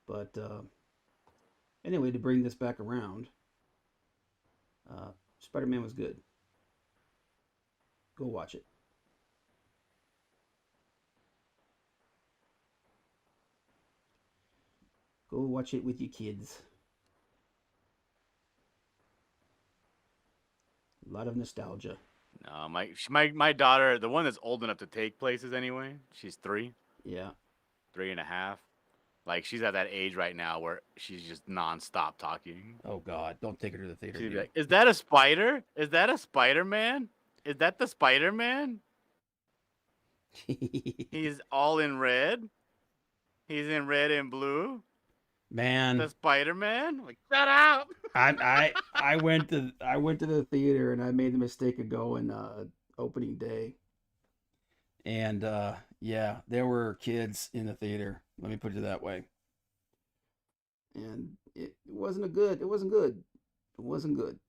But anyway, to bring this back around, Spider-Man was good. Go watch it. Go watch it with your kids. A lot of nostalgia. No, my daughter, the one that's old enough to take places anyway, she's 3. Yeah. 3.5. Like, she's at that age right now where she's just nonstop talking. Oh, God. Don't take her to the theater. She'd be like, is that a spider? Is that a Spider-Man? Is that the Spider-Man? He's all in red. He's in red and blue. Man. The Spider-Man? Like, shut up. I went to the theater and I made the mistake of going opening day. And yeah, there were kids in the theater. Let me put it that way. And it wasn't good. It wasn't good. It wasn't good.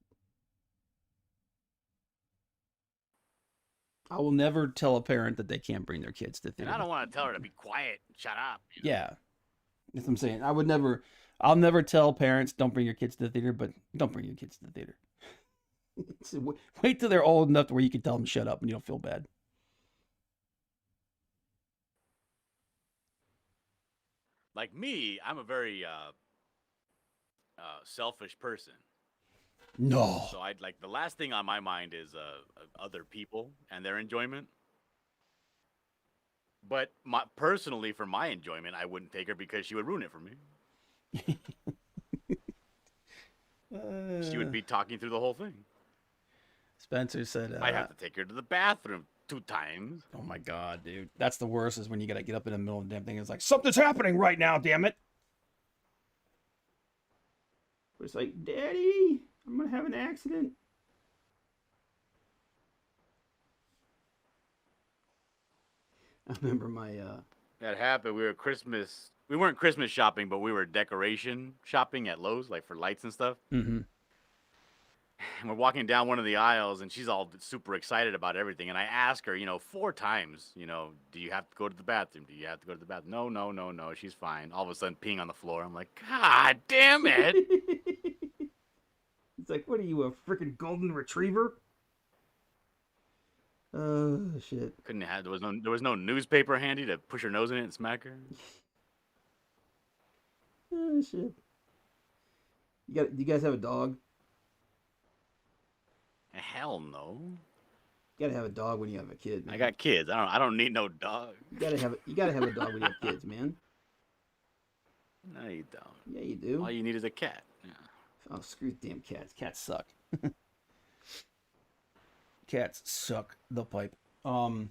I will never tell a parent that they can't bring their kids to the theater. And I don't want to tell her to be quiet. Shut up. Yeah. That's what I'm saying. I'll never tell parents don't bring your kids to the theater, but don't bring your kids to the theater. Wait till they're old enough to where you can tell them shut up and you don't feel bad. Like me, I'm a very selfish person. No. So I'd like the last thing on my mind is other people and their enjoyment. But personally, for my enjoyment, I wouldn't take her because she would ruin it for me. She would be talking through the whole thing. Spencer said, I have to take her to the bathroom 2 times. Oh my God, dude. That's the worst is when you got to get up in the middle of the damn thing. It's like, something's happening right now, damn it. But it's like, Daddy, I'm going to have an accident. I remember my... That happened. We weren't Christmas shopping, but we were decoration shopping at Lowe's, like for lights and stuff. Mm-hmm. And we're walking down one of the aisles, and she's all super excited about everything. And I ask her, 4 times, do you have to go to the bathroom? Do you have to go to the bathroom? No, she's fine. All of a sudden, peeing on the floor. I'm like, God damn it. It's like, what are you, a freaking golden retriever? Oh, shit. There was no newspaper handy to push her nose in it and smack her. Oh, shit. You guys have a dog? Hell no. You gotta have a dog when you have a kid, man. I got kids. I don't need no dog. You gotta have a dog when you have kids, man. No, you don't. Yeah, you do. All you need is a cat. Yeah. Oh, screw damn cats. Cats suck. Cats suck the pipe. But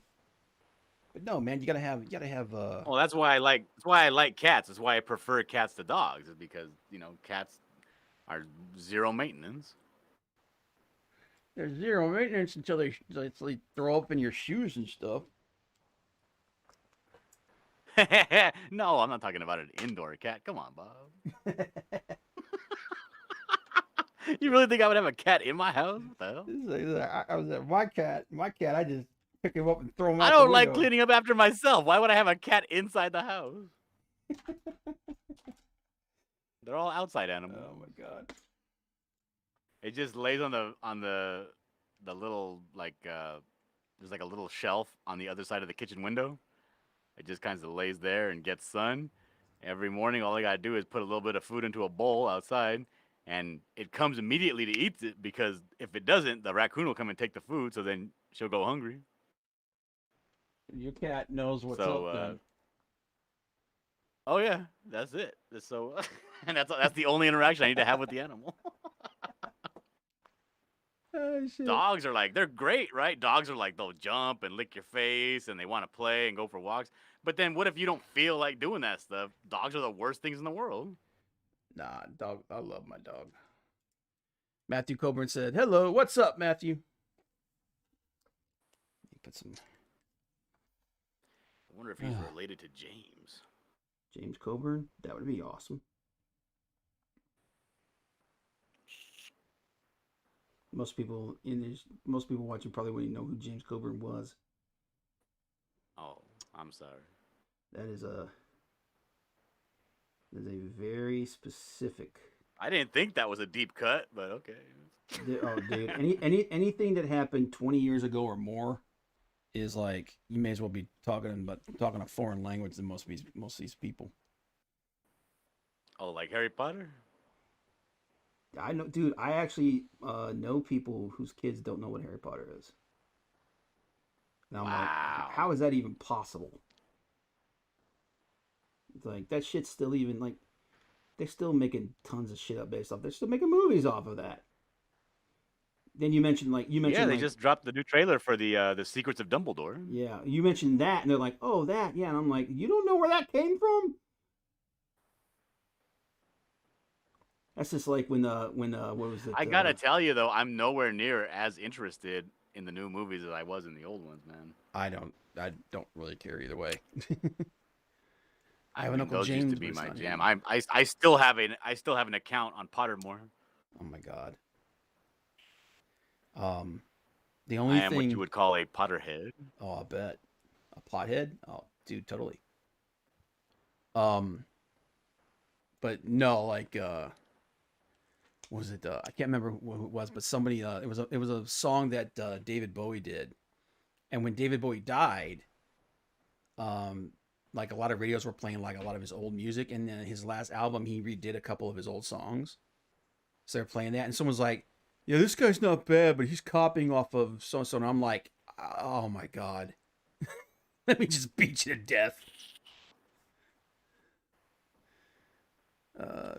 no, man, you gotta have. Well, that's why I like cats. That's why I prefer cats to dogs. Is because cats are zero maintenance. There's zero maintenance until they throw up in your shoes and stuff. No, I'm not talking about an indoor cat. Come on, Bob. You really think I would have a cat in my house? What the hell? I was my cat. I just pick him up and throw him I out the don't like window. cleaning up after myself. Why would I have a cat inside the house? They're all outside animals. Oh my god. It just lays on the little like there's like a little shelf on the other side of the kitchen window. It just kind of lays there and gets sun. Every morning, all I gotta do is put a little bit of food into a bowl outside, and it comes immediately to eat it, because if it doesn't, the raccoon will come and take the food, so then she'll go hungry. Your cat knows what's So, up then. Oh yeah, that's it. So, and that's the only interaction I need to have with the animal. Oh, shit. Dogs are like, they're great, right? Dogs are like, they'll jump and lick your face and they want to play and go for walks. But then what if you don't feel like doing that stuff? Dogs are the worst things in the world. Nah, dog. I love my dog. Matthew Coburn said, "Hello, what's up, Matthew?" Put some I wonder if he's related to James. James Coburn. That would be awesome. Most people watching probably wouldn't know who James Coburn was. Oh, I'm sorry. That is a very specific. I didn't think that was a deep cut, but okay. Oh, dude, anything that happened 20 years ago or more is like, you may as well be talking a foreign language than most of these people. Oh, like Harry Potter? I know, dude. I actually know people whose kids don't know what Harry Potter is. And I'm like, how is that even possible? It's like, that shit's still even like, they're still making tons of shit up based off. They're still making movies off of that. Then you mentioned yeah, they just dropped the new trailer for the Secrets of Dumbledore. Yeah, you mentioned that, and they're like, oh, that, yeah, and I'm like, you don't know where that came from? That's just like when what was it? I gotta tell you though, I'm nowhere near as interested in the new movies as I was in the old ones, man. I don't really care either way. I have an Uncle James. Those used to be my jam. I still have an account on Pottermore. Oh my god. The only thing what you would call a Potterhead. Oh, I bet. A pothead? Oh, dude, totally. But no, like what was it? I can't remember who it was, but somebody it was a song that David Bowie did. And when David Bowie died, like a lot of radios were playing like a lot of his old music, and then his last album he redid a couple of his old songs. So they're playing that, and someone's like, "Yeah, this guy's not bad, but he's copying off of so and so." And I'm like, "Oh my god, let me just beat you to death."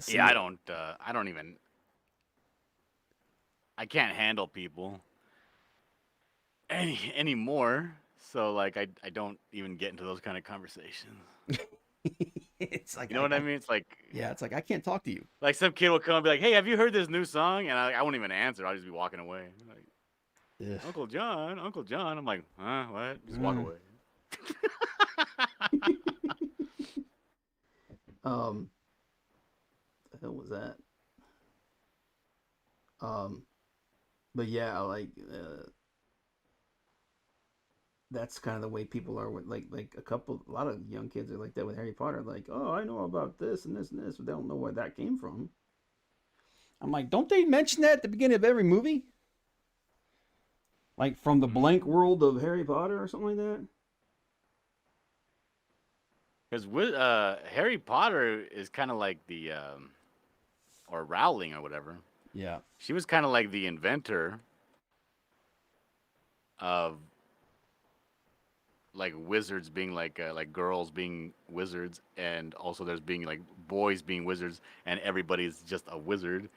Yeah, I don't even. I can't handle people anymore. So like, I don't even get into those kind of conversations. It's like, you know what I mean? It's like, yeah, it's like, I can't talk to you. Like some kid will come and be like, "Hey, have you heard this new song?" And I won't even answer. I'll just be walking away. Like, ugh. Uncle John. I'm like, huh? What? Just walk away. The hell was that? But yeah, like that's kind of the way people are with like a lot of young kids are like that with Harry Potter. Like, oh, I know about this and this and this, but they don't know where that came from. I'm like, don't they mention that at the beginning of every movie? Like from the blank world of Harry Potter or something like that? Because Harry Potter is kind of like the, or Rowling or whatever. Yeah. She was kind of like the inventor of like wizards being like girls being wizards, and also there's being like boys being wizards, and everybody's just a wizard.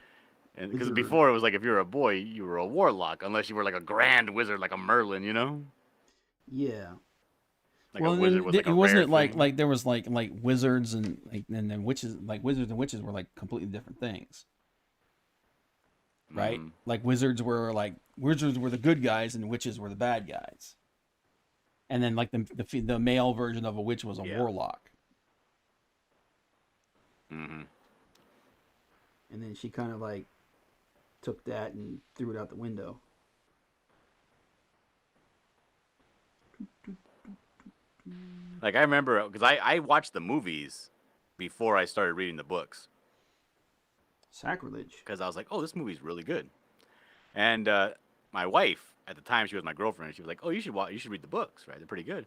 And because before it was like if you're a boy, you were a warlock, unless you were like a grand wizard, like a Merlin, you know? Yeah. Like well, a wizard was like wasn't it like there was like wizards and then witches, like wizards and witches were like completely different things. right? Mhm. Like wizards were the good guys and witches were the bad guys. And then like the male version of a witch was a Yeah. warlock. Mhm. And then she kind of like took that and threw it out the window. Like I remember because I watched the movies before I started reading the books Sacrilege. because I was like, oh, this movie's really good. And my wife at the time, she was my girlfriend. She was like, oh, you should read the books, right? They're pretty good.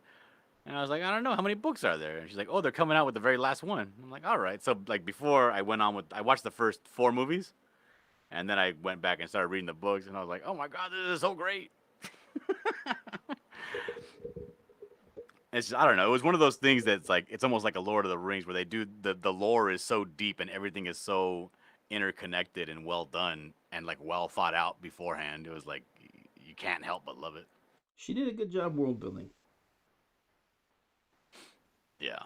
And I was like, I don't know, how many books are there? And she's like, oh, they're coming out with the very last one. I'm like, all right. So like before I went on with, I watched the first 4 movies, and then I went back and started reading the books, and I was like, oh my god, this is so great. It's just, I don't know. It was one of those things that's like it's almost like a Lord of the Rings where they do the lore is so deep and everything is so interconnected and well done and like well thought out beforehand. It was like you can't help but love it. She did a good job world building. Yeah.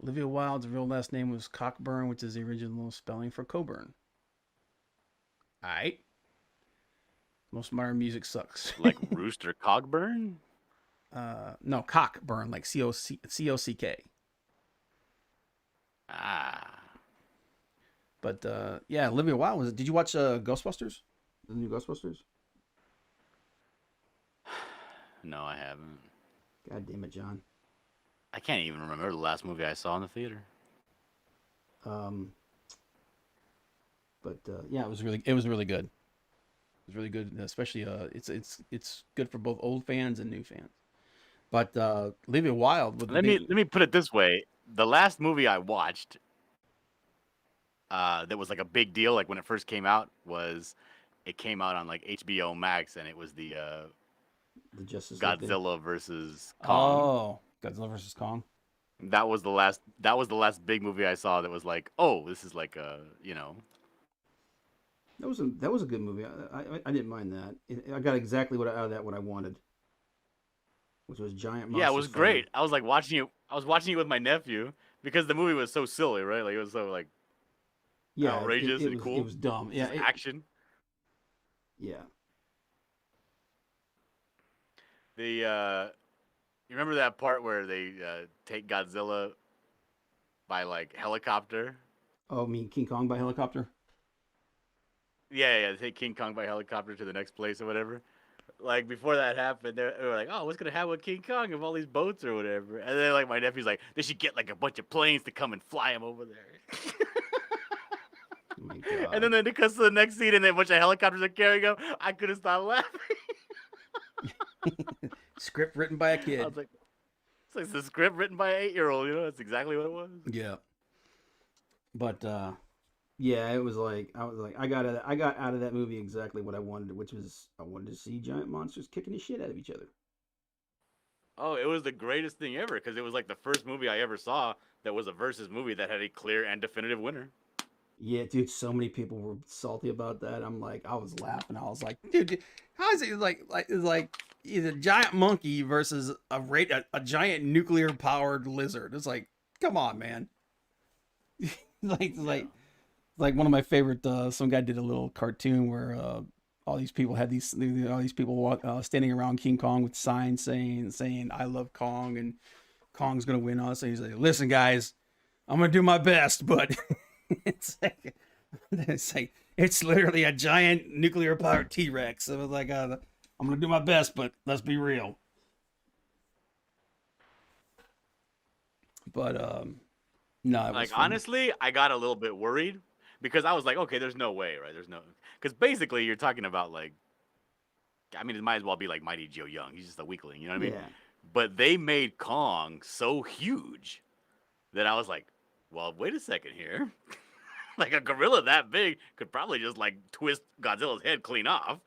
Olivia Wilde's real last name was Cockburn, which is the original spelling for Coburn. Alright. Most modern music sucks. Like Rooster Cogburn? No, Cockburn, like Cock. Ah. But yeah, Olivia Wilde was. Did you watch Ghostbusters? The new Ghostbusters? No, I haven't. God damn it, John. I can't even remember the last movie I saw in the theater. But yeah, it was really good. It was really good, especially it's good for both old fans and new fans. But Olivia Wilde with Let me put it this way: the last movie I watched that was like a big deal, like when it first came out, was it came out on like HBO Max, and it was the Justice League thing. Godzilla versus Kong. Oh, Godzilla versus Kong. That was the last. That was the last big movie I saw. That was like, oh, this is like a That was a good movie. I didn't mind that. I got exactly out of that what I wanted, which was giant monsters. Yeah, it was fighting. great. I was like watching it. I was watching it with my nephew because the movie was so silly, right? Like it was so like outrageous and cool. It was dumb. Yeah, action. Yeah. You remember that part where they take Godzilla by like helicopter? Oh, I mean King Kong by helicopter? Yeah, they take King Kong by helicopter to the next place or whatever. Like before that happened, they were like, "Oh, what's gonna happen with King Kong of all these boats or whatever?" And then like my nephew's like, "They should get like a bunch of planes to come and fly him over there." Oh my God. And then it comes to the next scene, and then a bunch of helicopters are carrying him. I couldn't stop laughing. Script written by a kid. I was like, it's like the script written by an 8-year-old. You know, that's exactly what it was. Yeah. But yeah, it was like I got out of that movie exactly what I wanted, which was I wanted to see giant monsters kicking the shit out of each other. Oh, it was the greatest thing ever because it was like the first movie I ever saw that was a versus movie that had a clear and definitive winner. Yeah, dude, so many people were salty about that. I was laughing. I was like, dude, how is it like it's like a giant monkey versus a giant nuclear powered lizard? It's like, come on, man. like one of my favorite. Some guy did a little cartoon where all these people had all these people standing around King Kong with signs saying I love Kong and Kong's gonna win us. And he's like, listen, guys, I'm gonna do my best, but. It's literally a giant nuclear powered T-Rex. It was like I'm gonna do my best, but let's be real. But no, like honestly, I got a little bit worried because I was like, okay, there's no way, right? There's no because basically you're talking about like, I mean, it might as well be like Mighty Joe Young. He's just a weakling, you know what I mean? Yeah. But they made Kong so huge that I was like, well, wait a second here. Like a gorilla that big could probably just like twist Godzilla's head clean off.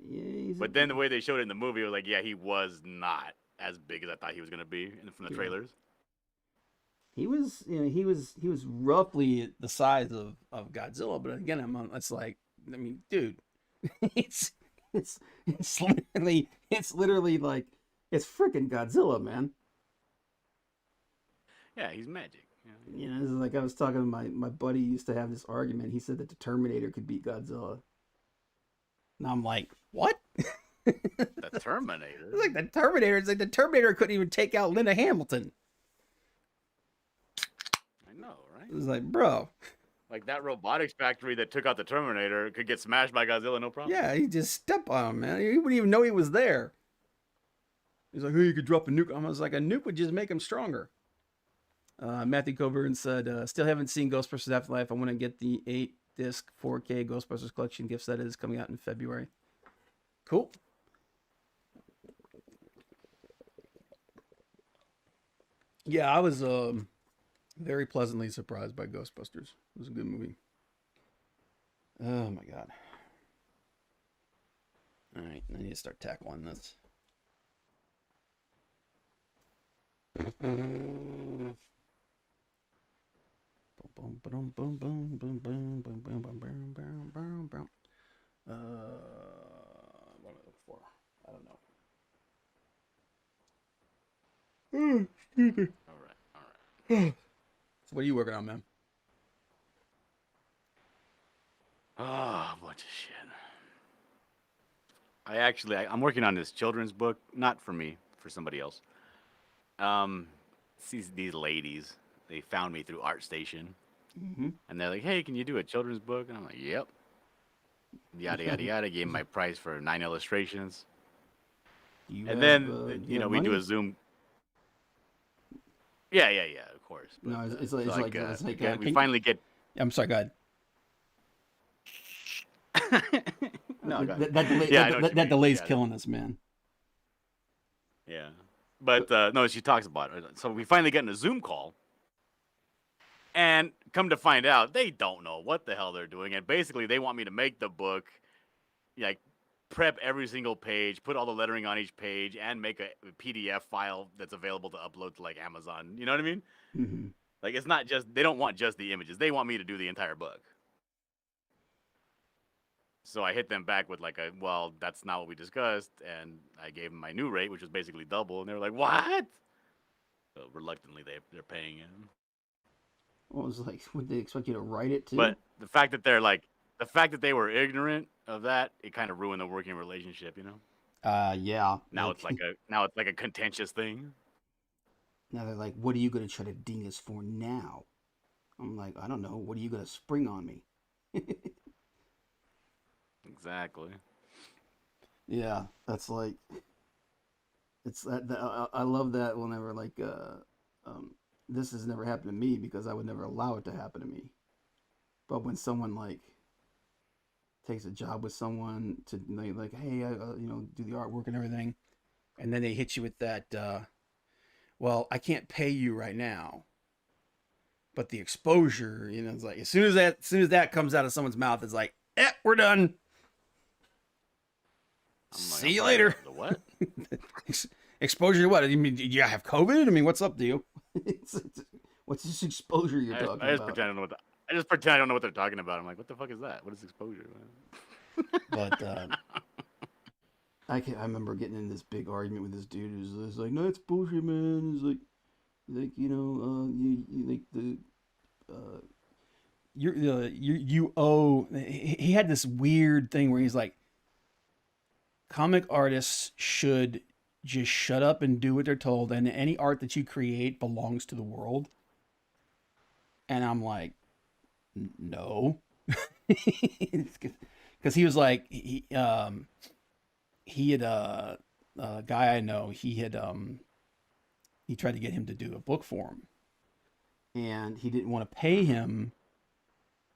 Yeah, but then the way they showed it in the movie was like, yeah, he was not as big as I thought he was gonna be from the trailers. He was, he was roughly the size of Godzilla, but again, it's like, I mean, dude, it's literally like it's freaking Godzilla, man. Yeah, he's magic. You know, it's like I was talking to my buddy used to have this argument. He said that the Terminator could beat Godzilla. And I'm like, what? The Terminator. It's like the Terminator. It's like the Terminator couldn't even take out Linda Hamilton. I know, right? It was like, bro. Like that robotics factory that took out the Terminator could get smashed by Godzilla, no problem. Yeah, he just stepped on him, man. He wouldn't even know he was there. He's like, hey, you could drop a nuke. I was like, a nuke would just make him stronger. Matthew Coburn said, still haven't seen Ghostbusters Afterlife. I want to get the 8-disc 4K Ghostbusters collection gift set. It is coming out in February. Cool. Yeah, I was very pleasantly surprised by Ghostbusters. It was a good movie. Oh my god. All right, I need to start tackling this. Boom, boom, boom, boom, boom, boom, boom, boom, boom, boom, boom, boom, boom, boom. What am I looking for? I don't know. Excuse me. All right. So what are you working on, man? Oh, a bunch of shit. I'm working on this children's book, not for me, for somebody else. These ladies, they found me through ArtStation, and they're like, "Hey, can you do a children's book?" And I'm like, "Yep." Yada yada yada. Gave 'em my price for 9 illustrations, and then we money? do a Zoom. Yeah, of course. No, But, it's so, like we finally get. I'm sorry, go ahead. No, go ahead. That delay, Yeah, I know what you that mean. delay's Yeah, killing us, man. Yeah, but no, she talks about it. So we finally get in a Zoom call, and come to find out, they don't know what the hell they're doing, and basically they want me to make the book, like prep every single page, put all the lettering on each page, and make a PDF file that's available to upload to like Amazon. You know what I mean? Mm-hmm. Like it's not just they don't want just the images; they want me to do the entire book. So I hit them back with like well, that's not what we discussed, and I gave them my new rate, which was basically double, and they were like, "What?" So reluctantly, they're paying him. What was like? Would they expect you to write it too? But the fact that they were ignorant of that, it kind of ruined the working relationship, you know. Yeah. Now it's like a contentious thing. Now they're like, what are you gonna try to ding us for now? I'm like, I don't know. What are you gonna spring on me? Exactly. Yeah, that's like, it's I love that whenever like this has never happened to me because I would never allow it to happen to me. But when someone like takes a job with someone to like hey, do the artwork and everything, and then they hit you with that, well, I can't pay you right now, but the exposure, it's like as soon as that comes out of someone's mouth, it's like, we're done. See you later. The what? Exposure to what? You mean you have COVID? I mean, what's up, Dio? What's this exposure you're talking about? I just pretend I don't know what they're talking about. I'm like, what the fuck is that? What is exposure? But I remember getting in this big argument with this dude who's like, no, it's bullshit, man. It's like you owe. He had this weird thing where he's like, comic artists should just shut up and do what they're told, and any art that you create belongs to the world. And I'm like, no, because he was like, he had a guy I know, he tried to get him to do a book for him, and he didn't want to pay him.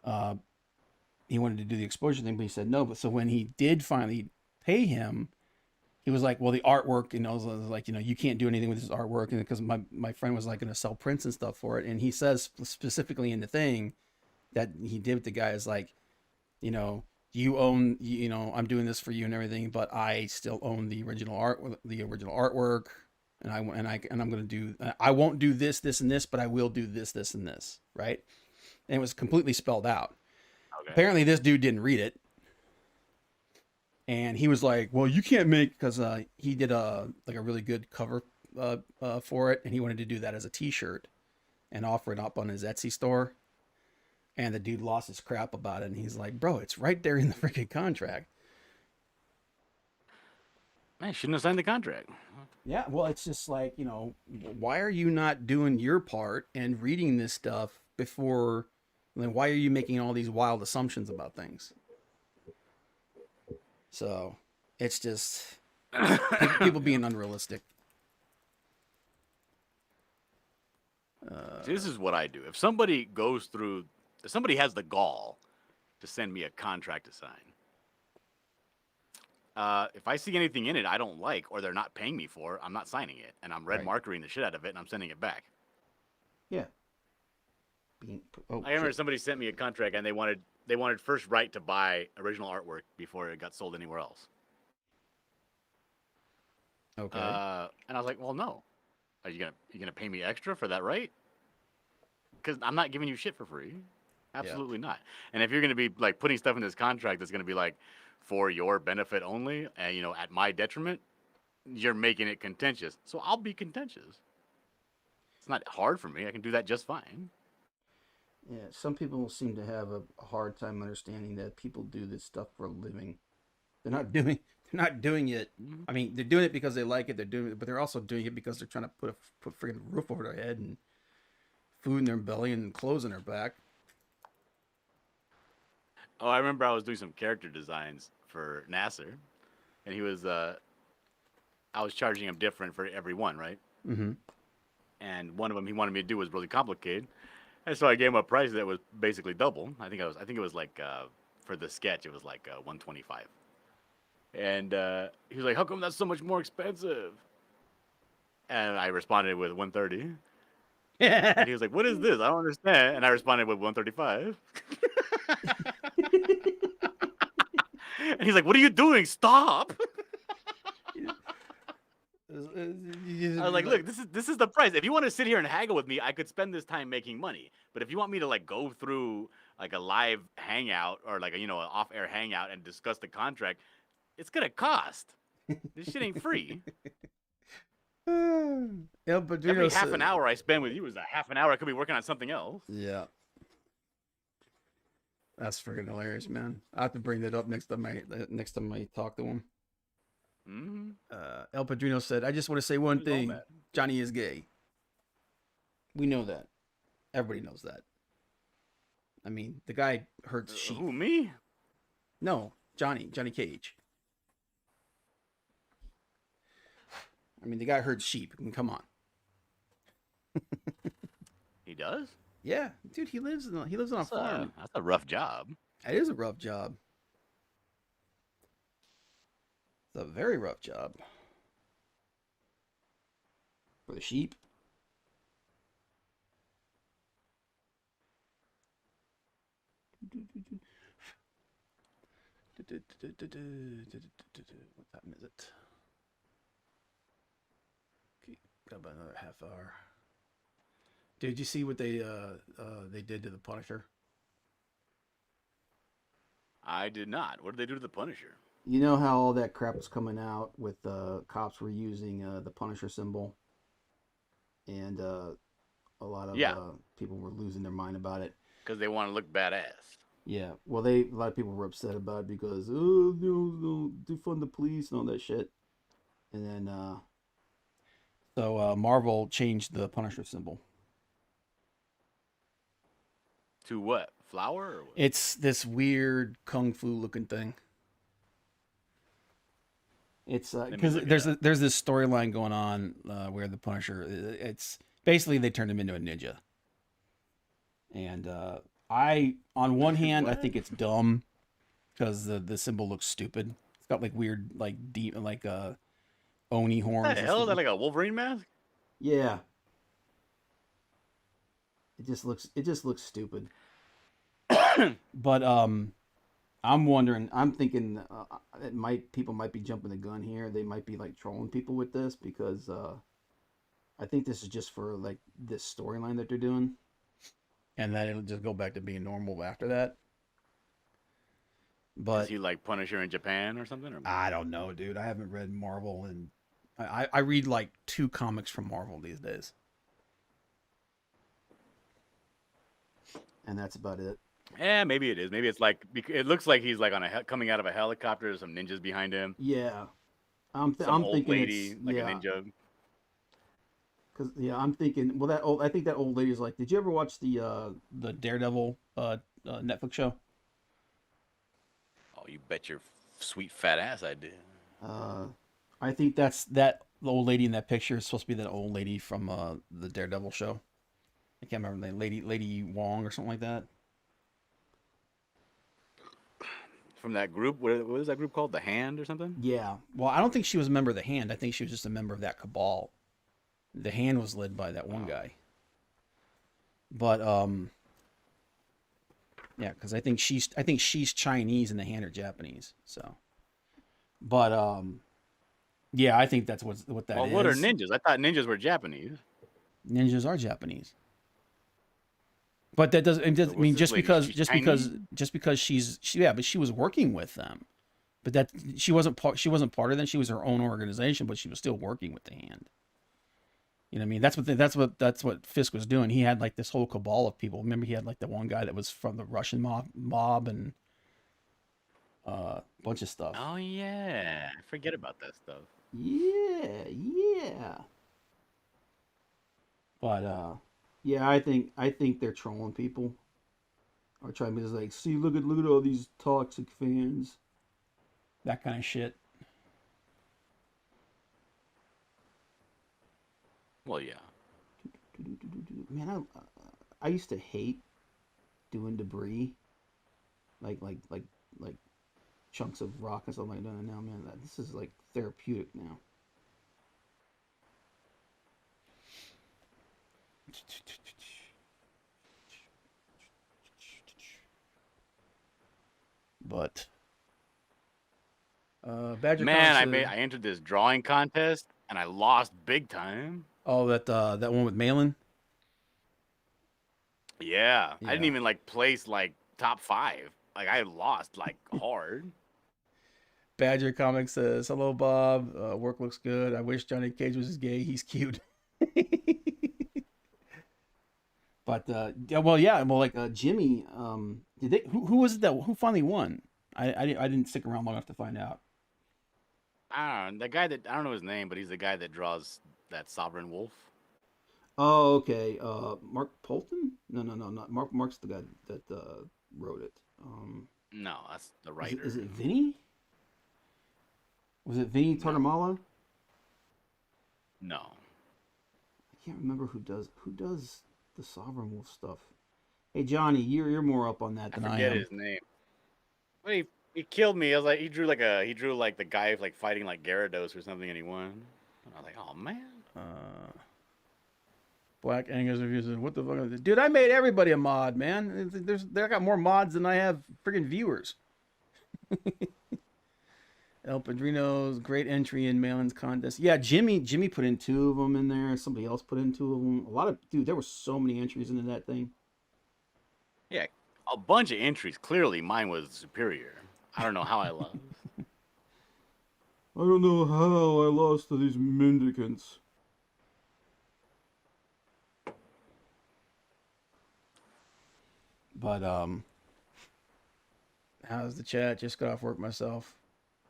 He wanted to do the exposure thing, but he said no. But so when he did finally pay him, he was like, well, the artwork, was like, you can't do anything with this artwork. And because my friend was like going to sell prints and stuff for it. And he says specifically in the thing that he did with the guy is like, you own, I'm doing this for you and everything, but I still own the original artwork. And I'm going to do, I won't do this, and this, but I will do this, and this. Right. And it was completely spelled out. Okay. Apparently this dude didn't read it. And he was like, well, you can't make, because he did a really good cover for it, and he wanted to do that as a t-shirt. and offer it up on his Etsy store. And the dude lost his crap about it. And he's like, bro, it's right there in the freaking contract. Man, shouldn't have signed the contract. Yeah, well, it's just like, why are you not doing your part and reading this stuff before? Then why are you making all these wild assumptions about things? So it's just people being unrealistic. See, this is what I do. If somebody has the gall to send me a contract to sign, if I see anything in it I don't like or they're not paying me for, I'm not signing it, and I'm red markering the shit out of it, and I'm sending it back. Yeah. I remember somebody sent me a contract, and they wanted first right to buy original artwork before it got sold anywhere else. Okay. And I was like, well, no. Are you gonna pay me extra for that right? Because I'm not giving you shit for free. Absolutely not. And if you're gonna be like putting stuff in this contract that's gonna be like for your benefit only, and at my detriment, you're making it contentious. So I'll be contentious. It's not hard for me. I can do that just fine. Yeah, some people seem to have a hard time understanding that people do this stuff for a living. They're not doing it. I mean, they're doing it because they like it. They're doing it, but they're also doing it because they're trying to put a freaking roof over their head and food in their belly and clothes in their back. Oh, I remember I was doing some character designs for Nasser, and I was charging him different for every one, right? Mm-hmm. And one of them he wanted me to do was really complicated, and so I gave him a price that was basically double. I think it was like for the sketch it was like 125. And he was like, "How come that's so much more expensive?" And I responded with 130. And he was like, "What is this? I don't understand." And I responded with 135. And he's like, "What are you doing? Stop!" I was like, "Look, this is the price. If you want to sit here and haggle with me, I could spend this time making money. But if you want me to like go through like a live hangout or like an off-air hangout and discuss the contract, it's gonna cost. This shit ain't free." Yeah, but every half an hour I spend with you is a half an hour I could be working on something else. Yeah. That's freaking hilarious, man. I have to bring that up next time I talk to him. Mm-hmm. El Padrino said, "I just want to say one thing. Johnny is gay. We know that. Everybody knows that. I mean, the guy hurts sheep." Who, me? No, Johnny Cage. I mean, the guy herds sheep. I mean, come on. He does? Yeah, dude. He lives on a farm. That's a rough job. It is a rough job. It's a very rough job for the sheep. What time is it? Okay, got about another half hour. Did you see what they did to the Punisher? I did not. What did they do to the Punisher? You know how all that crap was coming out with cops were using the Punisher symbol, and a lot of people were losing their mind about it because they want to look badass. Yeah, well, a lot of people were upset about it because defund the police and all that shit, and then so Marvel changed the Punisher symbol. To what? Flower? Or what? It's this weird kung fu looking thing. It's because there's this storyline going on where the Punisher, it's basically they turned him into a ninja, and on one hand I think it's dumb because the symbol looks stupid. It's got like weird like deep like oni horns. What the hell? Is that like a Wolverine mask? Yeah. It just looks stupid. But I'm wondering. I'm thinking people might be jumping the gun here. They might be like trolling people with this because I think this is just for like this storyline that they're doing, and then it'll just go back to being normal after that. But is he like Punisher in Japan or something? Or... I don't know, dude. I haven't read Marvel, and I read like 2 comics from Marvel these days. and that's about it. Yeah, maybe it is. Maybe it's like it looks like he's like on coming out of a helicopter. There's some ninjas behind him. Yeah, Some I'm old thinking it's lady, like a yeah, ninja. because yeah, I'm thinking well that old I think that old lady's like, did you ever watch the Daredevil Netflix show? Oh, you bet your sweet fat ass I did. Uh, I think that's that the old lady in that picture is supposed to be that old lady from the Daredevil show. I can't remember the name, Lady Wong or something like that. From that group, what is that group called? The Hand or something? Yeah. Well, I don't think she was a member of the Hand. I think she was just a member of that cabal. The Hand was led by that one Oh. guy. But yeah, because I think she's Chinese and the Hand are Japanese. So, but yeah, I think that's what that Well, is. what are ninjas? I thought ninjas were Japanese. Ninjas are Japanese. But that doesn't. So I what's mean, this lady? She's Chinese? just because yeah, but she was working with them. But that she wasn't part. She wasn't part of them. She was her own organization, but she was still working with the Hand. You know what I mean? That's what Fisk was doing. He had like this whole cabal of people. Remember, he had like the one guy that was from the Russian mob and a bunch of stuff. Oh yeah, I forget about that stuff. Yeah, yeah. But yeah, I think they're trolling people. Or trying to be just like, see, look at all these toxic fans. That kind of shit. Well, yeah. Man, I used to hate doing debris, like chunks of rock and stuff like that. Now, man, this is like therapeutic now. But Badger Man, Comics. I entered this drawing contest and I lost big time. Oh, that one with Malin. Yeah, I didn't Yeah. even like place like top 5. Like I lost like hard. Badger Comics says, "Hello, Bob. Work looks good. I wish Johnny Cage was gay. He's cute." But yeah, well, like Jimmy, did they? Who was it that who finally won? I didn't stick around long enough to find out. I don't know. The guy that I don't know his name, but he's the guy that draws that Sovereign Wolf. Oh, okay. Mark Polton? No, no, no, not Mark. Mark's the guy that wrote it. No, that's the Is it writer. Vinny? Was it Vinny No, Tartamala? no. I can't remember who does the Sovereign Wolf stuff. Hey Johnny, you're more up on that I than I forget am. his name. But he killed me. I was like he drew like the guy like fighting like Gyarados or something, and he won. And I was like, oh man. Uh, Black Angus reviews. What the fuck? Dude, I made everybody a mod, man. I got more mods than I have friggin' viewers. El Padrino's great entry in Malin's contest. Yeah, Jimmy put in 2 of them in there. Somebody else put in 2 of them. A lot of dude, there were so many entries into that thing. Yeah, a bunch of entries. Clearly, mine was superior. I don't know how I lost. I don't know how I lost to these mendicants. But how's the chat? Just got off work myself.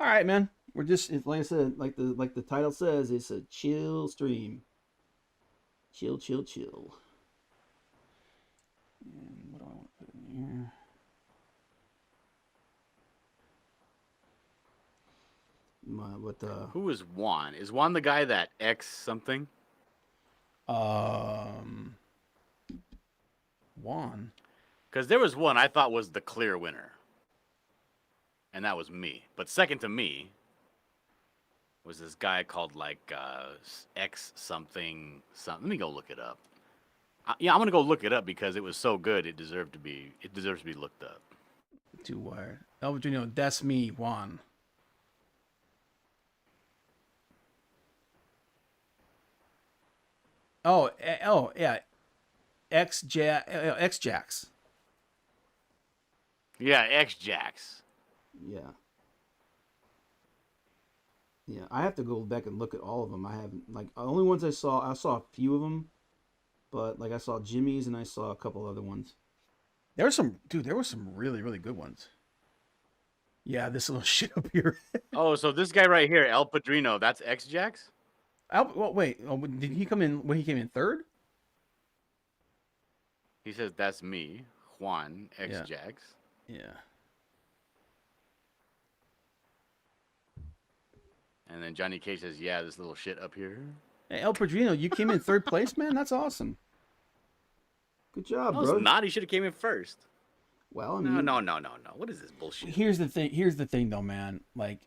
All right, man. We're just like I said, like the title says, it's a chill stream. Chill, chill, chill. And what do I want to put in here? Who is Juan? Is Juan the guy that X something? Um Juan. Because there was one I thought was the clear winner, and that was me. But second to me was this guy called like X something something. Let me go look it up. Yeah, I'm gonna go look it up because it was so good. It deserves to be looked up. 2 wire. El Padrino, that's me, Juan. Oh yeah. X Jax. Yeah, X Jax. Yeah. Yeah, I have to go back and look at all of them. I haven't like the only ones I saw a few of them, but like I saw Jimmy's and I saw a couple other ones. There were some, dude. There were some really, really good ones. Yeah, this little shit up here. Oh, so this guy right here, El Padrino, that's X-Jax? Well, wait. Oh, did he come in when he came in third? He says that's me, Juan Yeah. X-Jax. Yeah. And then Johnny Cage says, yeah, this little shit up here. Hey, El Padrino, you came in third place, man. That's awesome. Good job, No, bro. it's not. He should have came in first. Well, I No, mean, no, no, no, no. What is this bullshit? here's the thing. Here's the thing, though, man. Like,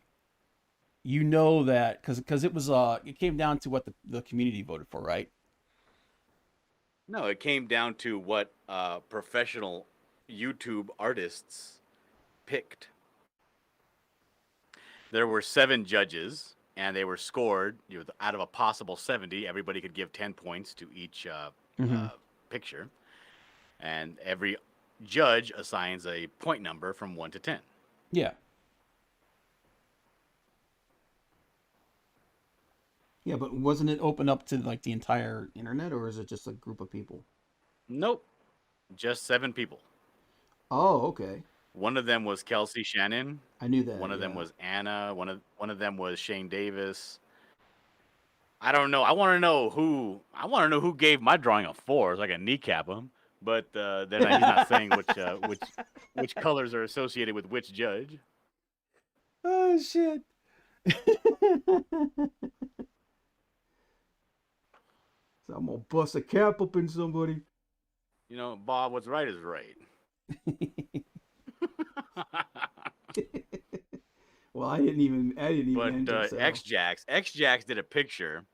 you know that because it was it came down to what the community voted for, right? No, it came down to what professional YouTube artists picked. There were 7 judges, and they were scored out of a possible 70. Everybody could give 10 points to each picture, and every judge assigns a point number from 1 to 10. Yeah. Yeah, but wasn't it open up to like the entire internet, or is it just a group of people? Nope, just 7 people. Oh, okay. One of them was Kelsey Shannon. I knew that. One of them yeah. was Anna. One of them was Shane Davis. I don't know. I want to know who. I want to know who gave my drawing a 4, so I can kneecap him. But then he's not saying which colors are associated with which judge. Oh shit. So I'm gonna bust a cap up in somebody. You know, Bob, what's right is right. Well, I didn't even But enter, so. X-Jax did a picture.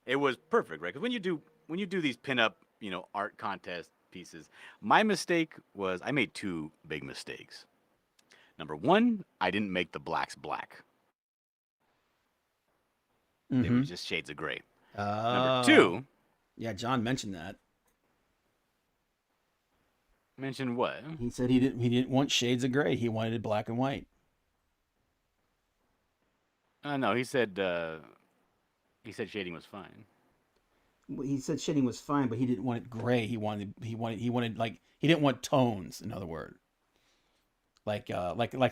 It was perfect, right? Because when you do these pinup, art contest pieces, my mistake was I made 2 big mistakes. Number 1, I didn't make the blacks black. They were just shades of gray. Number 2, yeah, John mentioned that. mentioned what? He said he didn't want shades of gray. He wanted it black and white. No, he said shading was fine. Well, he said shading was fine, but he didn't want it gray. He wanted like he didn't want tones. In other words, like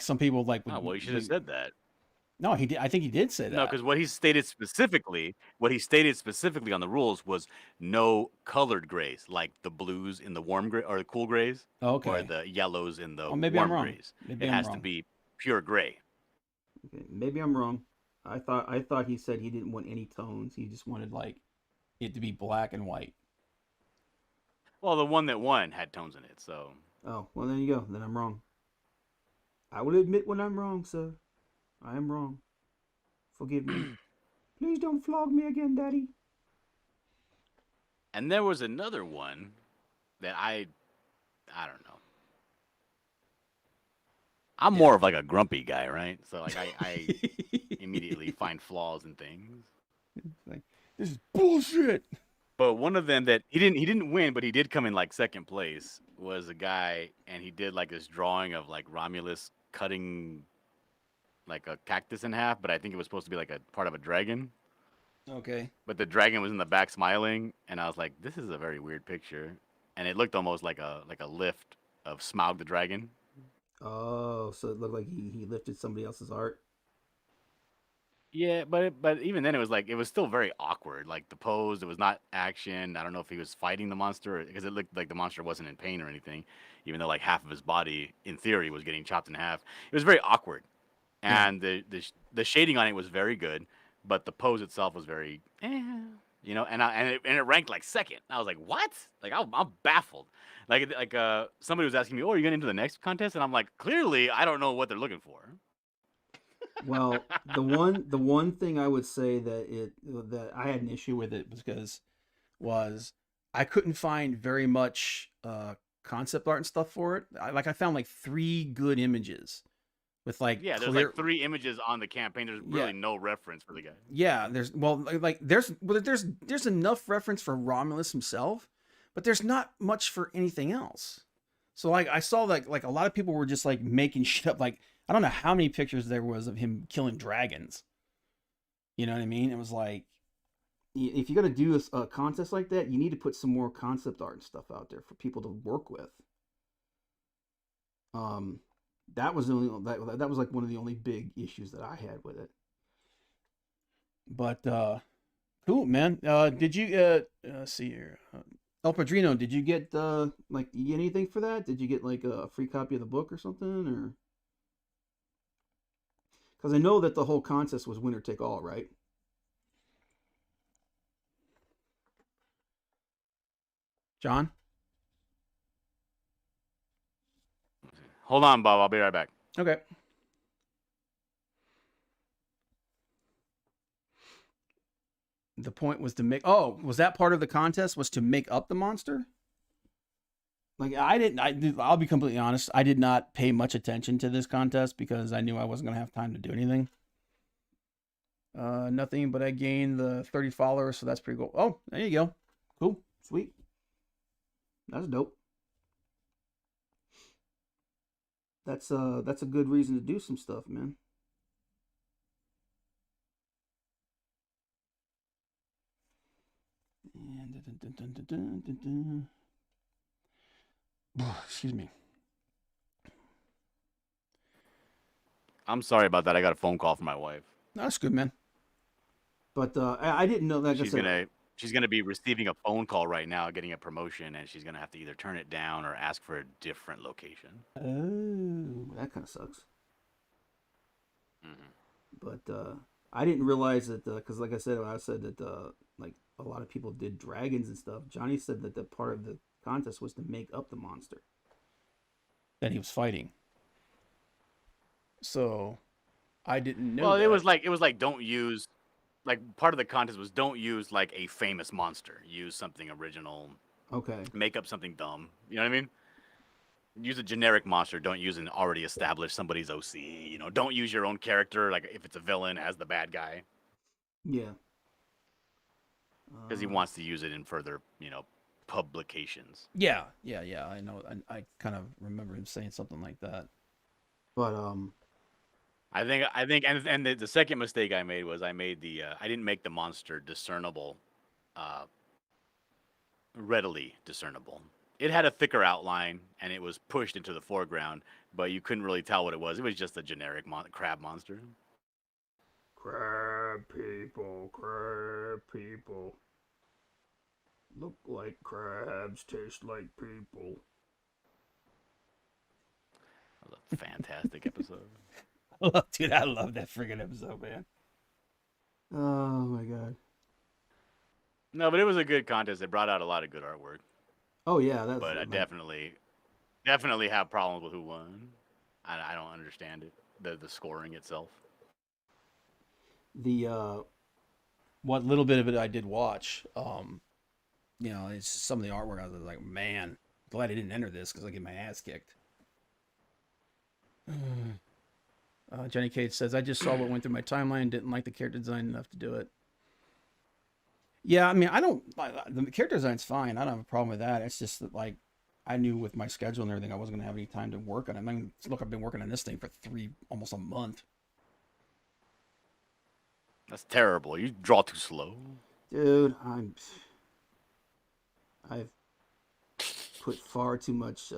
some people like. Oh well, you should have said that. No, he did. I think he did say that. No, because what he stated specifically on the rules was no colored grays, like the blues in the warm gray or the cool grays, Okay. or the yellows in the maybe I'm warm wrong. grays. Maybe It I'm has wrong. to be pure gray. Okay, maybe I'm wrong. I thought he said he didn't want any tones. He just wanted like it to be black and white. Well, the one that won had tones in it, so. Oh, well, there you go. Then I'm wrong. I will admit when I'm wrong, sir. I am wrong. Forgive me. Please don't flog me again, Daddy. And there was another one that I don't know. I'm more of like a grumpy guy, right? So like I immediately find flaws in things. Like, this is bullshit. But one of them that he didn't win, but he did come in like second place, was a guy, and he did like this drawing of like Romulus cutting like a cactus in half, but I think it was supposed to be like a part of a dragon. Okay. But the dragon was in the back smiling, and I was like, this is a very weird picture. And it looked almost like a lift of Smaug the dragon. Oh, so it looked like he lifted somebody else's art. Yeah, but even then it was still very awkward. Like the pose, it was not action. I don't know if he was fighting the monster, because it looked like the monster wasn't in pain or anything, even though like half of his body in theory was getting chopped in half. It was very awkward. And the shading on it was very good, but the pose itself was very and it ranked like second. I was like, what? Like I'm baffled. Like somebody was asking me, oh, are you getting into the next contest? And I'm like, clearly I don't know what they're looking for. Well, the one thing I would say that I had an issue with it was I couldn't find very much concept art and stuff for it. I found like 3 good images with like there's like 3 images on the campaign. There's really no reference for the guy. Yeah, there's enough reference for Romulus himself, but there's not much for anything else. So like I saw like a lot of people were just like making shit up. Like I don't know how many pictures there was of him killing dragons. You know what I mean? It was like, if you're gonna do a contest like that, you need to put some more concept art and stuff out there for people to work with. That was the only that was like one of the only big issues that I had with it. But cool, man. Did you let's see here. El Padrino, did you get like anything for that? Did you get like a free copy of the book or something, or? Because I know that the whole contest was winner take all, right? John? Hold on, Bob. I'll be right back. Okay. The point was to make. Oh, was that part of the contest? Was to make up the monster? Like I didn't. I'll be completely honest. I did not pay much attention to this contest because I knew I wasn't gonna have time to do anything. Nothing, but I gained the 30 followers, so that's pretty cool. Oh, there you go. Cool, sweet. That's dope. That's a good reason to do some stuff, man. Excuse me. I'm sorry about that. I got a phone call from my wife. That's good, man. But I didn't know that. She's gonna be receiving a phone call right now, getting a promotion, and she's gonna have to either turn it down or ask for a different location. Oh, that kind of sucks. Mm-hmm. But I didn't realize that because, like I said, when I said that like a lot of people did dragons and stuff. Johnny said that the part of the contest was to make up the monster that he was fighting. So I didn't know. Well, that. it was like don't use, like part of the contest was don't use like a famous monster. Use something original. Okay. Make up something dumb. You know what I mean? Use a generic monster. Don't use an already established somebody's OC. You know, don't use your own character. Like if it's a villain as the bad guy. Yeah. Because he wants to use it in further, you know, publications. Yeah. I know. I kind of remember him saying something like that. But I think, and the second mistake I made was I didn't make the monster discernible, readily discernible. It had a thicker outline and it was pushed into the foreground, but you couldn't really tell what it was. It was just a generic crab monster. Crab people. Look like crabs, taste like people. That was a fantastic episode. Dude, I love that friggin' episode, man. Oh my god. No, but it was a good contest. It brought out a lot of good artwork. Oh yeah, that's. But I definitely have problems with who won. I don't understand it. The scoring itself. The what little bit of it I did watch, you know, it's some of the artwork. I was like, man, glad I didn't enter this because I get my ass kicked. Jenny Kate says, I just saw what went through my timeline. Didn't like the character design enough to do it. Yeah, I mean, the character design's fine. I don't have a problem with that. It's just that, like, I knew with my schedule and everything, I wasn't going to have any time to work on it. I mean, look, I've been working on this thing for almost a month. That's terrible. You draw too slow. Dude, I've put far too much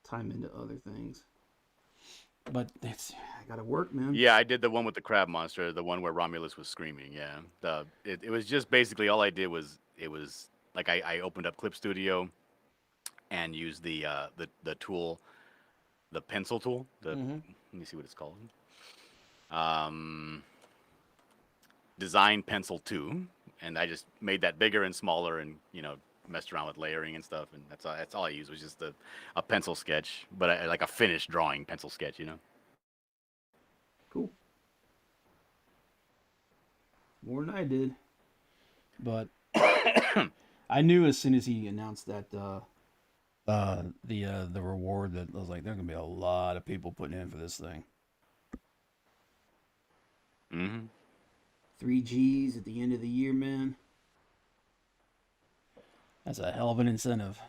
time into other things. But I gotta work, man. Yeah, I did the one with the crab monster, the one where Romulus was screaming. Yeah, it was just basically all I did was like I opened up Clip Studio and used the tool, the pencil tool. Let me see what it's called. Design Pencil 2, and I just made that bigger and smaller, and you know, messed around with layering and stuff, and that's all I used was just a pencil sketch, but like a finished drawing pencil sketch, you know. Cool. More than I did, but I knew as soon as he announced that the reward that I was like, there's gonna be a lot of people putting in for this thing. 3 G's at the end of the year, man. That's a hell of an incentive.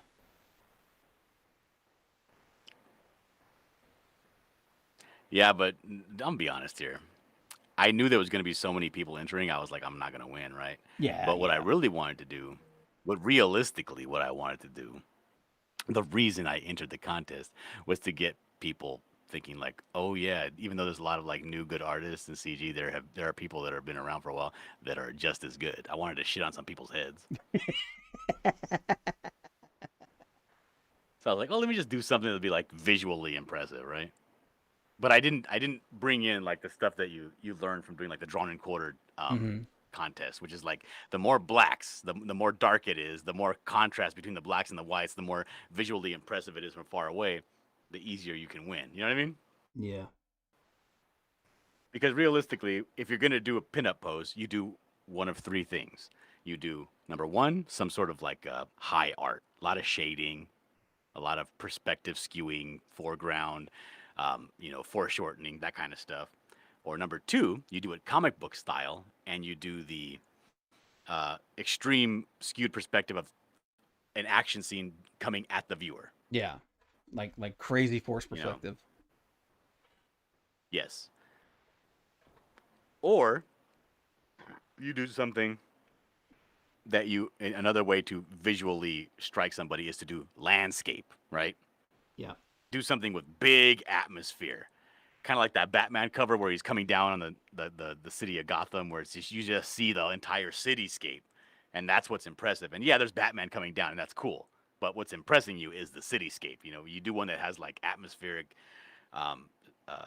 Yeah, but I'll be honest here. I knew there was going to be so many people entering. I was like, I'm not going to win, right? Yeah. But what I really wanted to do, what I wanted to do, the reason I entered the contest was to get people thinking like, oh yeah, even though there's a lot of like new good artists in CG, there are people that have been around for a while that are just as good. I wanted to shit on some people's heads. So I was like, oh, let me just do something that'll be like visually impressive, right? But I didn't bring in like the stuff that you learn from doing like the drawn and quartered Mm-hmm. contest, which is like the more blacks, the more dark it is, the more contrast between the blacks and the whites, the more visually impressive it is from far away, the easier you can win. You know what I mean? Yeah. Because realistically, if you're gonna do a pinup pose, you do one of three things. You do number one, some sort of like high art, a lot of shading, a lot of perspective skewing, foreground, foreshortening, that kind of stuff. Or number two, you do it comic book style, and you do the extreme skewed perspective of an action scene coming at the viewer. Yeah. Like crazy force You know, perspective. yes. Or you do something that another way to visually strike somebody is to do landscape, right? Yeah. Do something with big atmosphere, kind of like that Batman cover where he's coming down on the city of Gotham, where it's just, you just see the entire cityscape, and that's what's impressive. And yeah, there's Batman coming down, and that's cool. But what's impressing you is the cityscape. You know, you do one that has like atmospheric, um, uh,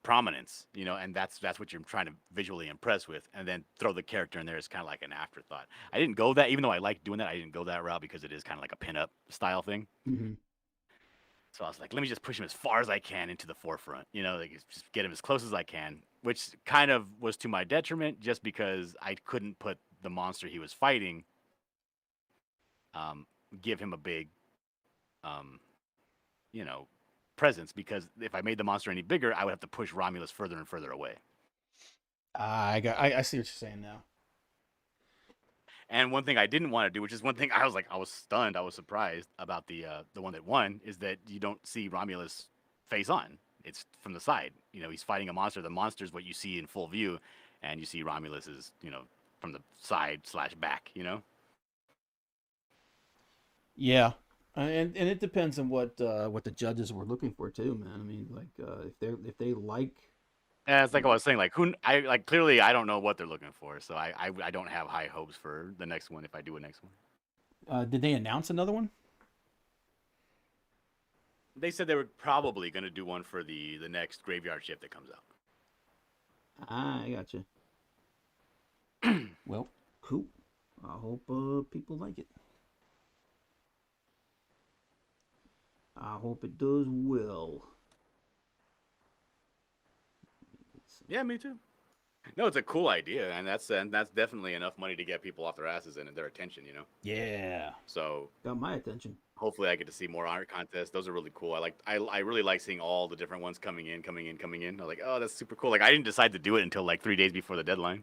prominence, and that's what you're trying to visually impress with, and then throw the character in there as kind of like an afterthought. I didn't go that, even though I like doing that, I didn't go that route because it is kind of like a pinup style thing. Mm-hmm. So I was like, let me just push him as far as I can into the forefront, like just get him as close as I can, which kind of was to my detriment just because I couldn't put the monster he was fighting, um, give him a big, um, you know, presence, because if I made the monster any bigger, I would have to push Romulus further and further away. I see what you're saying now. And one thing I didn't want to do, which is one thing I was stunned, I was surprised about the one that won, is that you don't see Romulus face on. It's from the side. He's fighting a monster. The monster is what you see in full view, and you see Romulus is from the side slash back. Yeah. And it depends on what the judges were looking for too, man. I mean, like if they like And it's like I was saying, like clearly I don't know what they're looking for, so I don't have high hopes for the next one if I do a next one. did they announce another one? They said they were probably going to do one for the next Graveyard Shift that comes out. I got you. Well, cool. I hope people like it. I hope it does well. Yeah, me too. No, it's a cool idea, and that's definitely enough money to get people off their asses and their attention. Yeah. So Got my attention. hopefully, I get to see more art contests. Those are really cool. I really like seeing all the different ones coming in. I was like, oh, that's super cool. Like I didn't decide to do it until like 3 days before the deadline.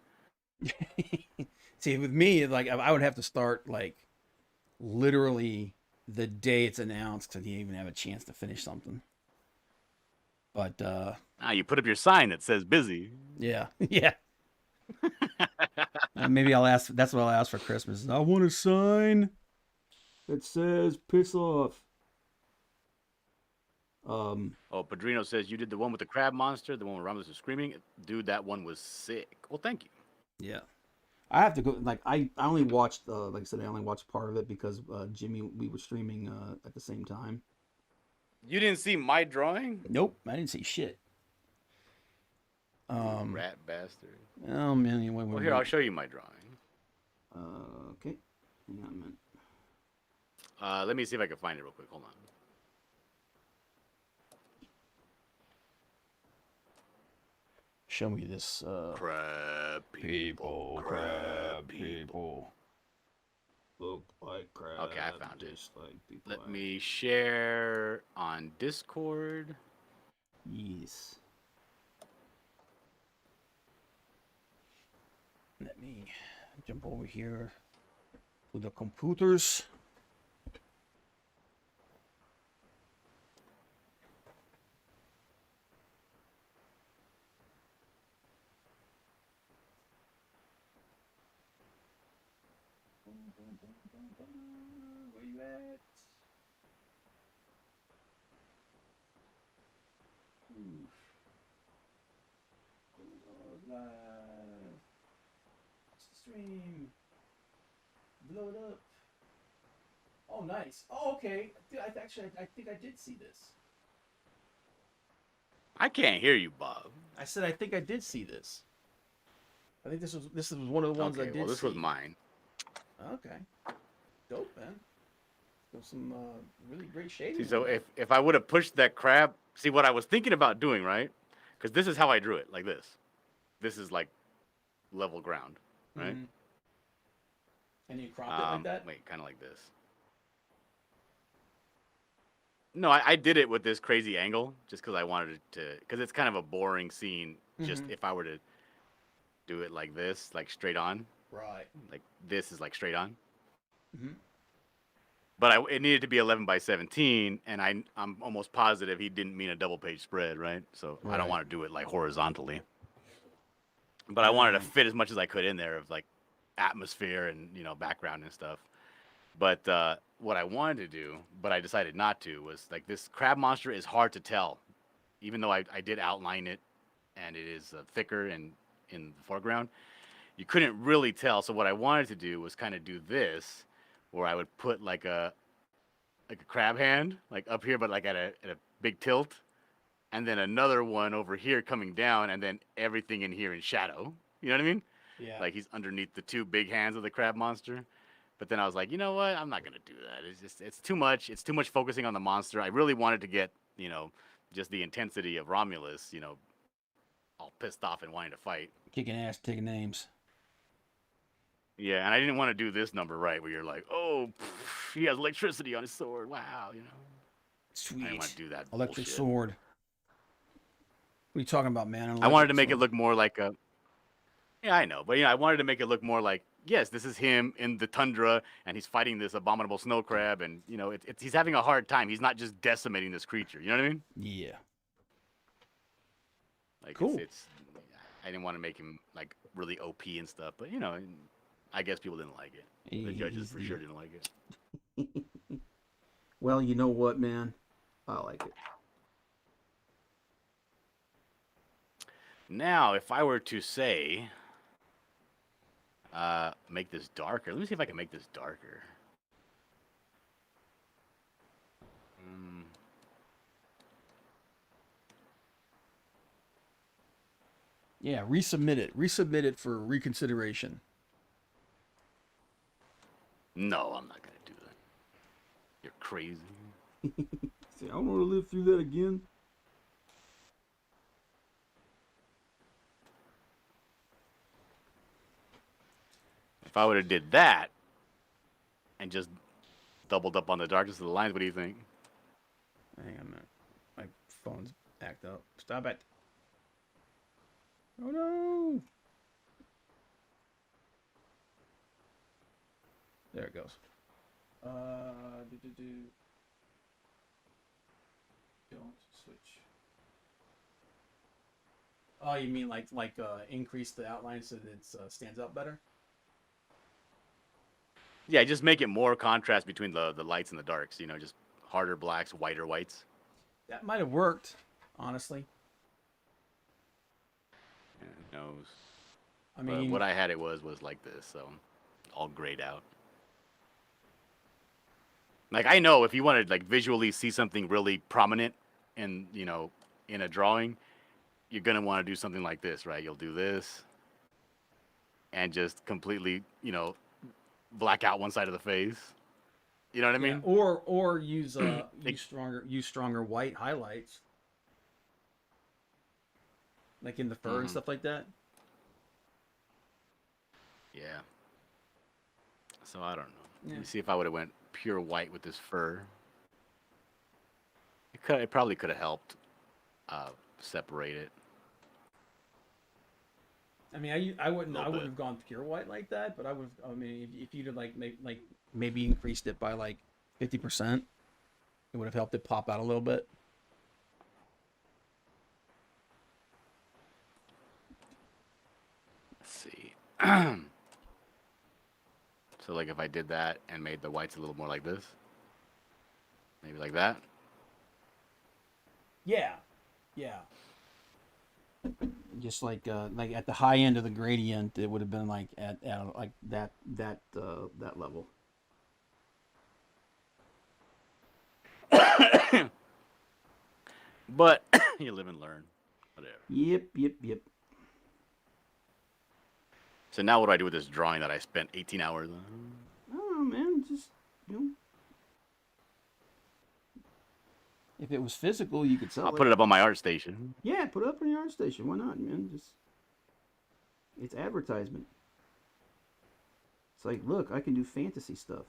See, with me, like I would have to start like literally the day it's announced to even have a chance to finish something. But You put up your sign that says busy. yeah, yeah. Maybe I'll ask. That's what I'll ask for Christmas. I want a sign that says "piss off." Oh, Padrino says you did the one with the crab monster, the one where Romulus was screaming. Dude, that one was sick. Well, thank you. Yeah, I have to go. Like I only watched. Like I said, I only watched part of it because Jimmy, we were streaming at the same time. You didn't see my drawing? Nope, I didn't see shit. Rat bastard. Oh man, anyway, Well, here, I'll show you my drawing. Okay, hang on a minute. Let me see if I can find it real quick. Hold on. Show me this. Crab people. Crab people. Look like crab. Okay, I found it. Like people. Let me share on Discord. Yes. Let me jump over here to the computers. Where you at? Oof. Live. Stream. Blow it up. Oh, nice. Oh, okay. Dude, I think I did see this. I can't hear you, Bob. I said I think I did see this. I think this was one of the ones I Okay, did well, this see. was mine. Okay. Dope, man. There's some really great shading. See, so if I would have pushed that crab, see what I was thinking about doing, right? Because this is how I drew it, like this. This is like level ground, right? Mhm. And you cropped it like that? Wait, kind of like this. No, I did it with this crazy angle just because I wanted it to, because it's kind of a boring scene. Just Mhm. if I were to do it like this, like straight on, Right. like this is like straight on. Mhm. But it needed to be 11 by 17, and I'm almost positive he didn't mean a double page spread, right? So I don't Right. want to do it like horizontally. But I wanted to Mhm. fit as much as I could in there of like atmosphere and background and stuff. But what I wanted to do, but I decided not to, was like this crab monster is hard to tell, even though I did outline it, and it is thicker and in the foreground. You couldn't really tell. So what I wanted to do was kind of do this, where I would put like a crab hand like up here, but like at a big tilt, and then another one over here coming down, and then everything in here in shadow. You know what I mean? Yeah. Like he's underneath the two big hands of the crab monster. But then I was like, you know what? I'm not gonna do that. It's too much. It's too much focusing on the monster. I really wanted to get just the intensity of Romulus, all pissed off and wanting to fight. Kicking ass, taking names. Yeah, and I didn't want to do this number right where you're like, oh, he has electricity on his sword. Wow, I didn't want to Sweet. do that Electric bullshit. sword. What are you talking about, man? An I wanted to electric make it sword. look more like a. Yeah, I know, but I wanted to make it look more like, yes, this is him in the tundra, and he's fighting this abominable snow crab, and he's having a hard time. He's not just decimating this creature. You know what I mean? Yeah. Like Cool. it's. I didn't want to make him like really OP and stuff, but I guess people didn't like it. The judges for sure didn't like it. Well, you know what, man? I like it. Now, if I were to say, make this darker. Let me see if I can make this darker. Yeah, resubmit it. Resubmit it for reconsideration. No, I'm not gonna do that. You're crazy. See, I don't want to live through that again. If I would have did that and just doubled up on the darkness of the lines, what do you think? Hang on a minute. My phone's act up. Stop it. Oh no. There it goes. Don't switch. Oh, you mean like increase the outline so that it stands out better? Yeah, just make it more contrast between the lights and the darks. Just harder blacks, whiter whites. That might have worked, honestly. Yeah, who knows? I But mean, what I had it was like this, so all grayed out. Like I know if you want to like visually see something really prominent in in a drawing, you're gonna want to do something like this, right? You'll do this and just completely black out one side of the face. You know what I yeah, mean? or use Like, use stronger white highlights, like in the fur and stuff like that. yeah. So I don't know. Yeah. Let me see if I would have went pure white with this fur. It probably could have helped separate it. I mean, I wouldn't Little bit. have gone pure white like that, but I would. I mean, if you'd have maybe increased it by like 50%, it would have helped it pop out a little bit. Let's see. So like if I did that and made the whites a little more like this, maybe like that. Yeah, yeah. Just like at the high end of the gradient, it would have been like at like that level. But you live and learn. Whatever. Yep. So now what do I do with this drawing that I spent 18 hours on? I don't know, man. Just you know, if it was physical, you could sell I'll it. put it up on my art station. Yeah, put it up on your art station. Why not, man? Just it's advertisement. It's like, look, I can do fantasy stuff.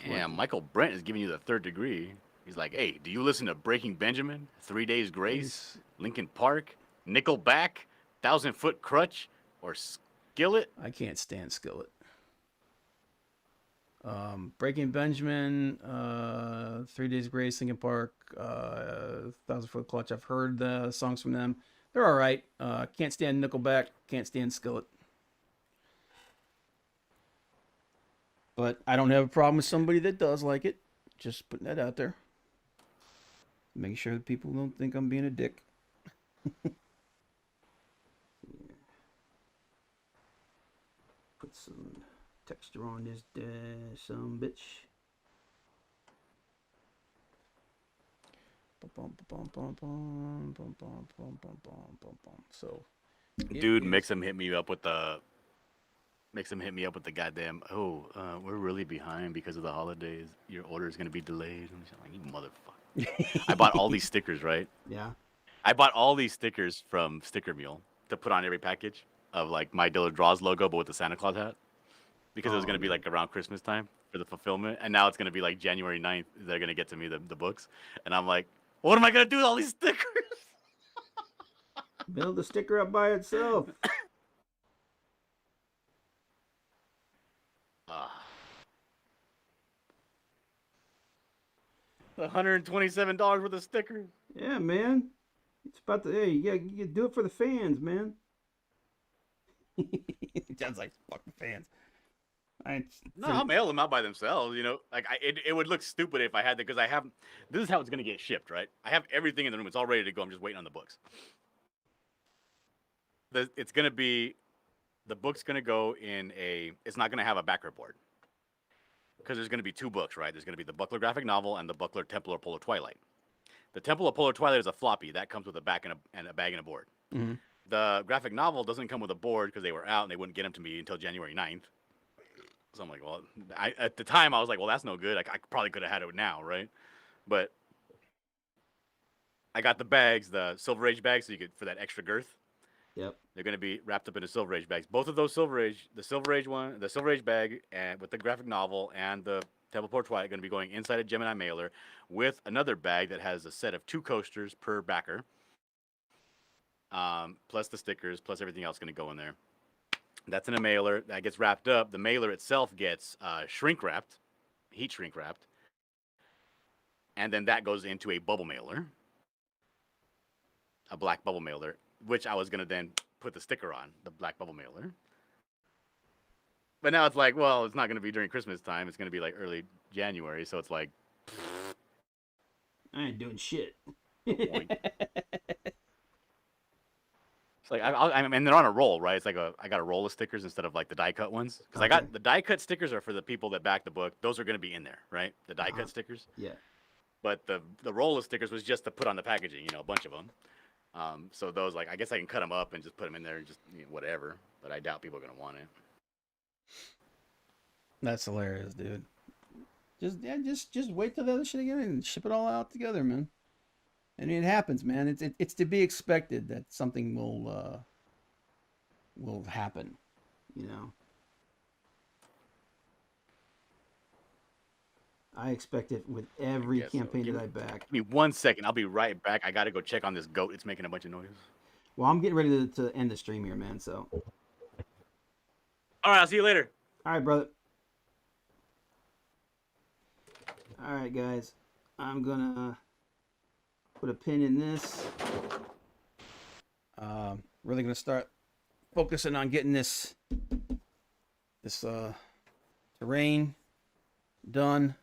Damn, Michael Brent is giving you the third degree. He's like, hey, do you listen to Breaking Benjamin, 3 Days Grace, Linkin Park, Nickelback, 1,000 Foot Crutch, or Skillet? I can't stand Skillet. Breaking Benjamin, 3 Days Grace, Linkin Park, 1,000 Foot Clutch. I've heard the songs from them. They're all right. Can't stand Nickelback. Can't stand Skillet. But I don't have a problem with somebody that does like it. Just putting that out there. Make sure that people don't think I'm being a dick. Put some texture on this some bitch. So, Dude, makes him hit me up with the goddamn. Oh, we're really behind because of the holidays. Your order is gonna be delayed. I'm just like, you motherfucker. I bought all these stickers, right? Yeah. I bought all these stickers from Sticker Mule to put on every package of like my Dilla Draws logo, but with the Santa Claus hat. Because it was going to be like around Christmas time for the fulfillment. And now it's going to be like January 9th. They're going to get to me the books. And I'm like, what am I going to do with all these stickers? Build the sticker up by itself. $127 worth of stickers. Yeah, man. It's about the hey, you do it for the fans, man. Sounds like fuck the fans. No, I'll mail them out by themselves. You know, like it would look stupid if I had to, because I have. This is how it's gonna get shipped, right? I have everything in the room. It's all ready to go. I'm just waiting on the books. It's gonna be, the book's gonna go in a. It's not gonna have a backer board, because there's gonna be two books, right? There's gonna be the Buckler graphic novel and the Buckler Templar Polar Twilight. The Templar Polar Twilight is a floppy that comes with a back and a bag and a board. Mm-hmm. The graphic novel doesn't come with a board because they were out and they wouldn't get them to me until January 9th. So I'm like, well, at the time I was like, well, that's no good. I probably could have had it now, right? But I got the bags, the Silver Age bags, so you could, for that extra girth. Yep. They're gonna be wrapped up in the Silver Age bags. Both of those the Silver Age one, the Silver Age bag, and with the graphic novel and the Templar Twilight, are gonna be going inside a Gemini mailer with another bag that has a set of 2 coasters per backer, plus the stickers, plus everything else gonna go in there. That's in a mailer that gets wrapped up. The mailer itself gets shrink wrapped, heat shrink wrapped, and then that goes into a bubble mailer, a black bubble mailer, which I was gonna then put the sticker on, the black bubble mailer. But now it's like, well, it's not gonna be during Christmas time. It's gonna be like early January, so it's like, I ain't doing shit. It's like I mean, they're on a roll, right? It's like I got a roll of stickers instead of like the die cut ones, because I got the die cut stickers are for the people that back the book. Those are going to be in there, right? The die cut stickers. Yeah. But the roll of stickers was just to put on the packaging, you know, a bunch of them. So those, like, I guess I can cut them up and just put them in there and just, you know, whatever. But I doubt people are going to want it. That's hilarious, dude. Just wait till the other shit again and ship it all out together, man. I mean, it happens, man. It's to be expected that something will happen, you know. I expect it with every campaign that I back. Give me 1 second. I'll be right back. I got to go check on this goat. It's making a bunch of noise. Well, I'm getting ready to end the stream here, man. So. All right. I'll see you later. All right, brother. All right, guys. I'm gonna put a pin in this. Really gonna start focusing on getting this terrain done.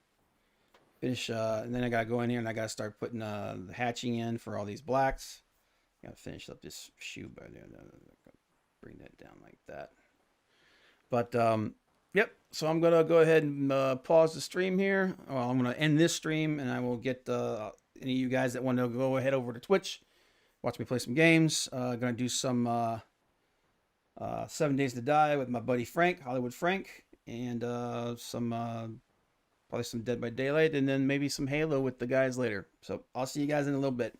Finish, and then I gotta go in here and I gotta start putting the hatching in for all these blacks. Gotta finish up this shoe by there. Bring that down like that. But yep. So I'm gonna go ahead and pause the stream here. Well, I'm gonna end this stream, and I will get any of you guys that want to go ahead over to Twitch, watch me play some games. Gonna do some 7 Days to Die with my buddy Frank, Hollywood Frank, and some probably some Dead by Daylight, and then maybe some Halo with the guys later. So I'll see you guys in a little bit.